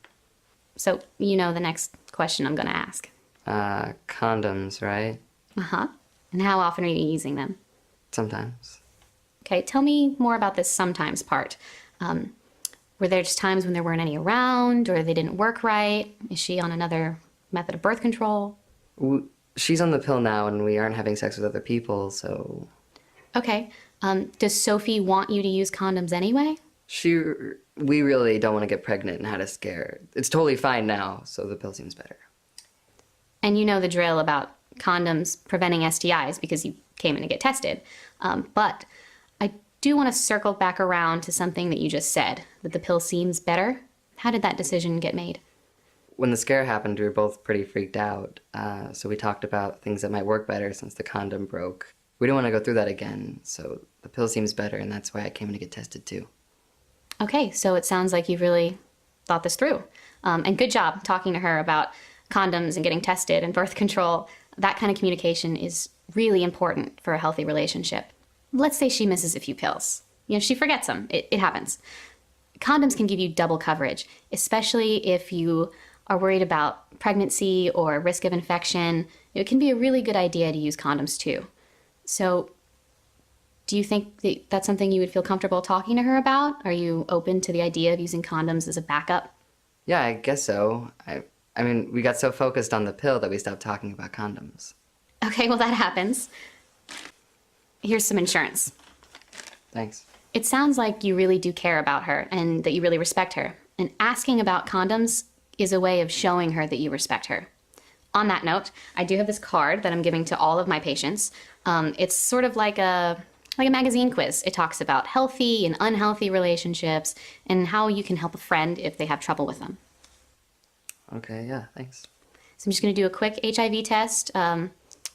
So you know the next question I'm going to ask. Condoms, right? Uh-huh. And how often are you using them? Sometimes. Okay, tell me more about this sometimes part. Were there just times when there weren't any around, or they didn't work right? Is she on another method of birth control? She's on the pill now, and we aren't having sex with other people, so... Okay. Does Sophie want you to use condoms anyway? We really don't want to get pregnant and had a scare. It's totally fine now, so the pill seems better. And you know the drill about condoms preventing STIs because you came in to get tested. But I do want to circle back around to something that you just said, that the pill seems better. How did that decision get made? When the scare happened, we were both pretty freaked out, so we talked about things that might work better since the condom broke. We don't want to go through that again, so the pill seems better, and that's why I came in to get tested too. Okay, so it sounds like you've really thought this through. And good job talking to her about condoms and getting tested and birth control. That kind of communication is really important for a healthy relationship. Let's say she misses a few pills. You know, she forgets them. It happens. Condoms can give you double coverage, especially if you are worried about pregnancy or risk of infection. It can be a really good idea to use condoms too. So, do you think that that's something you would feel comfortable talking to her about? Are you open to the idea of using condoms as a backup? Yeah, I guess so. I mean, we got so focused on the pill that we stopped talking about condoms. Okay, well, that happens. Here's some insurance. Thanks. It sounds like you really do care about her and that you really respect her. And asking about condoms is a way of showing her that you respect her. On that note, I do have this card that I'm giving to all of my patients. It's sort of like a magazine quiz. It talks about healthy and unhealthy relationships and how you can help a friend if they have trouble with them. Okay, yeah, thanks. So I'm just going to do a quick HIV test,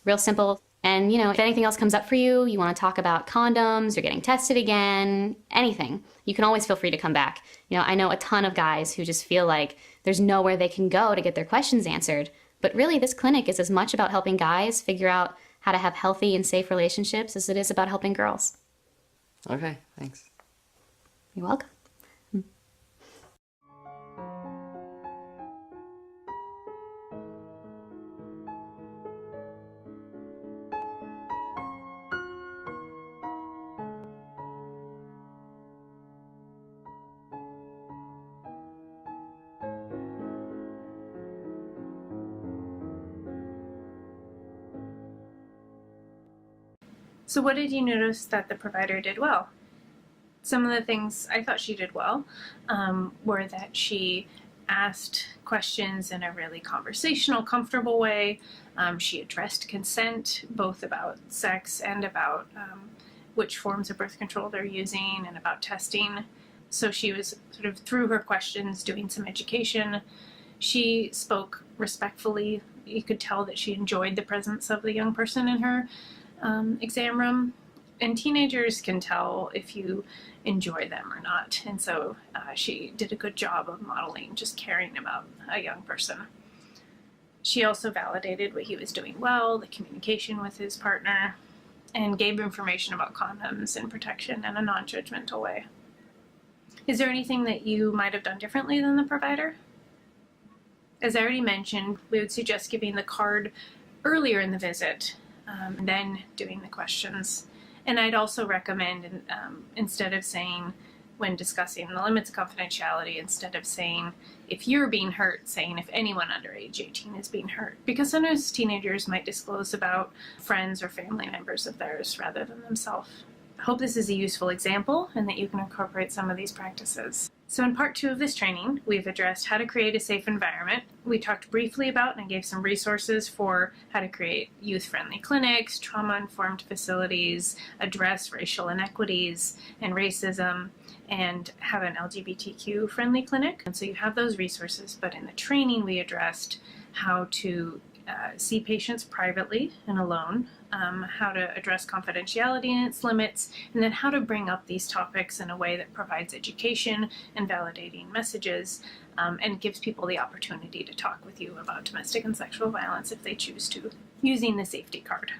real simple. And, you know, if anything else comes up for you, you want to talk about condoms, you're getting tested again, anything, you can always feel free to come back. You know, I know a ton of guys who just feel like there's nowhere they can go to get their questions answered. But really, this clinic is as much about helping guys figure out how to have healthy and safe relationships as it is about helping girls. Okay, thanks. You're welcome. So what did you notice that the provider did well? Some of the things I thought she did well were that she asked questions in a really conversational, comfortable way. She addressed consent, both about sex and about which forms of birth control they're using and about testing. So she was sort of, through her questions, doing some education. She spoke respectfully. You could tell that she enjoyed the presence of the young person in her exam room. And teenagers can tell if you enjoy them or not. And so she did a good job of modeling just caring about a young person. She also validated what he was doing well, the communication with his partner, and gave information about condoms and protection in a non-judgmental way. Is there anything that you might have done differently than the provider? As I already mentioned, we would suggest giving the card earlier in the visit, then doing the questions. And I'd also recommend, instead of saying, when discussing the limits of confidentiality, instead of saying, if you're being hurt, saying if anyone under age 18 is being hurt. Because sometimes teenagers might disclose about friends or family members of theirs rather than themselves. I hope this is a useful example and that you can incorporate some of these practices. So in part 2 of this training, we've addressed how to create a safe environment. We talked briefly about and I gave some resources for how to create youth-friendly clinics, trauma-informed facilities, address racial inequities and racism, and have an LGBTQ-friendly clinic. And so you have those resources, but in the training we addressed how to see patients privately and alone, how to address confidentiality and its limits, and then how to bring up these topics in a way that provides education and validating messages, and gives people the opportunity to talk with you about domestic and sexual violence if they choose to, using the safety card.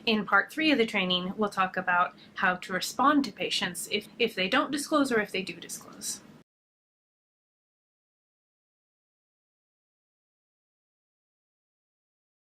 In part 3 of the training, we'll talk about how to respond to patients if they don't disclose or if they do disclose.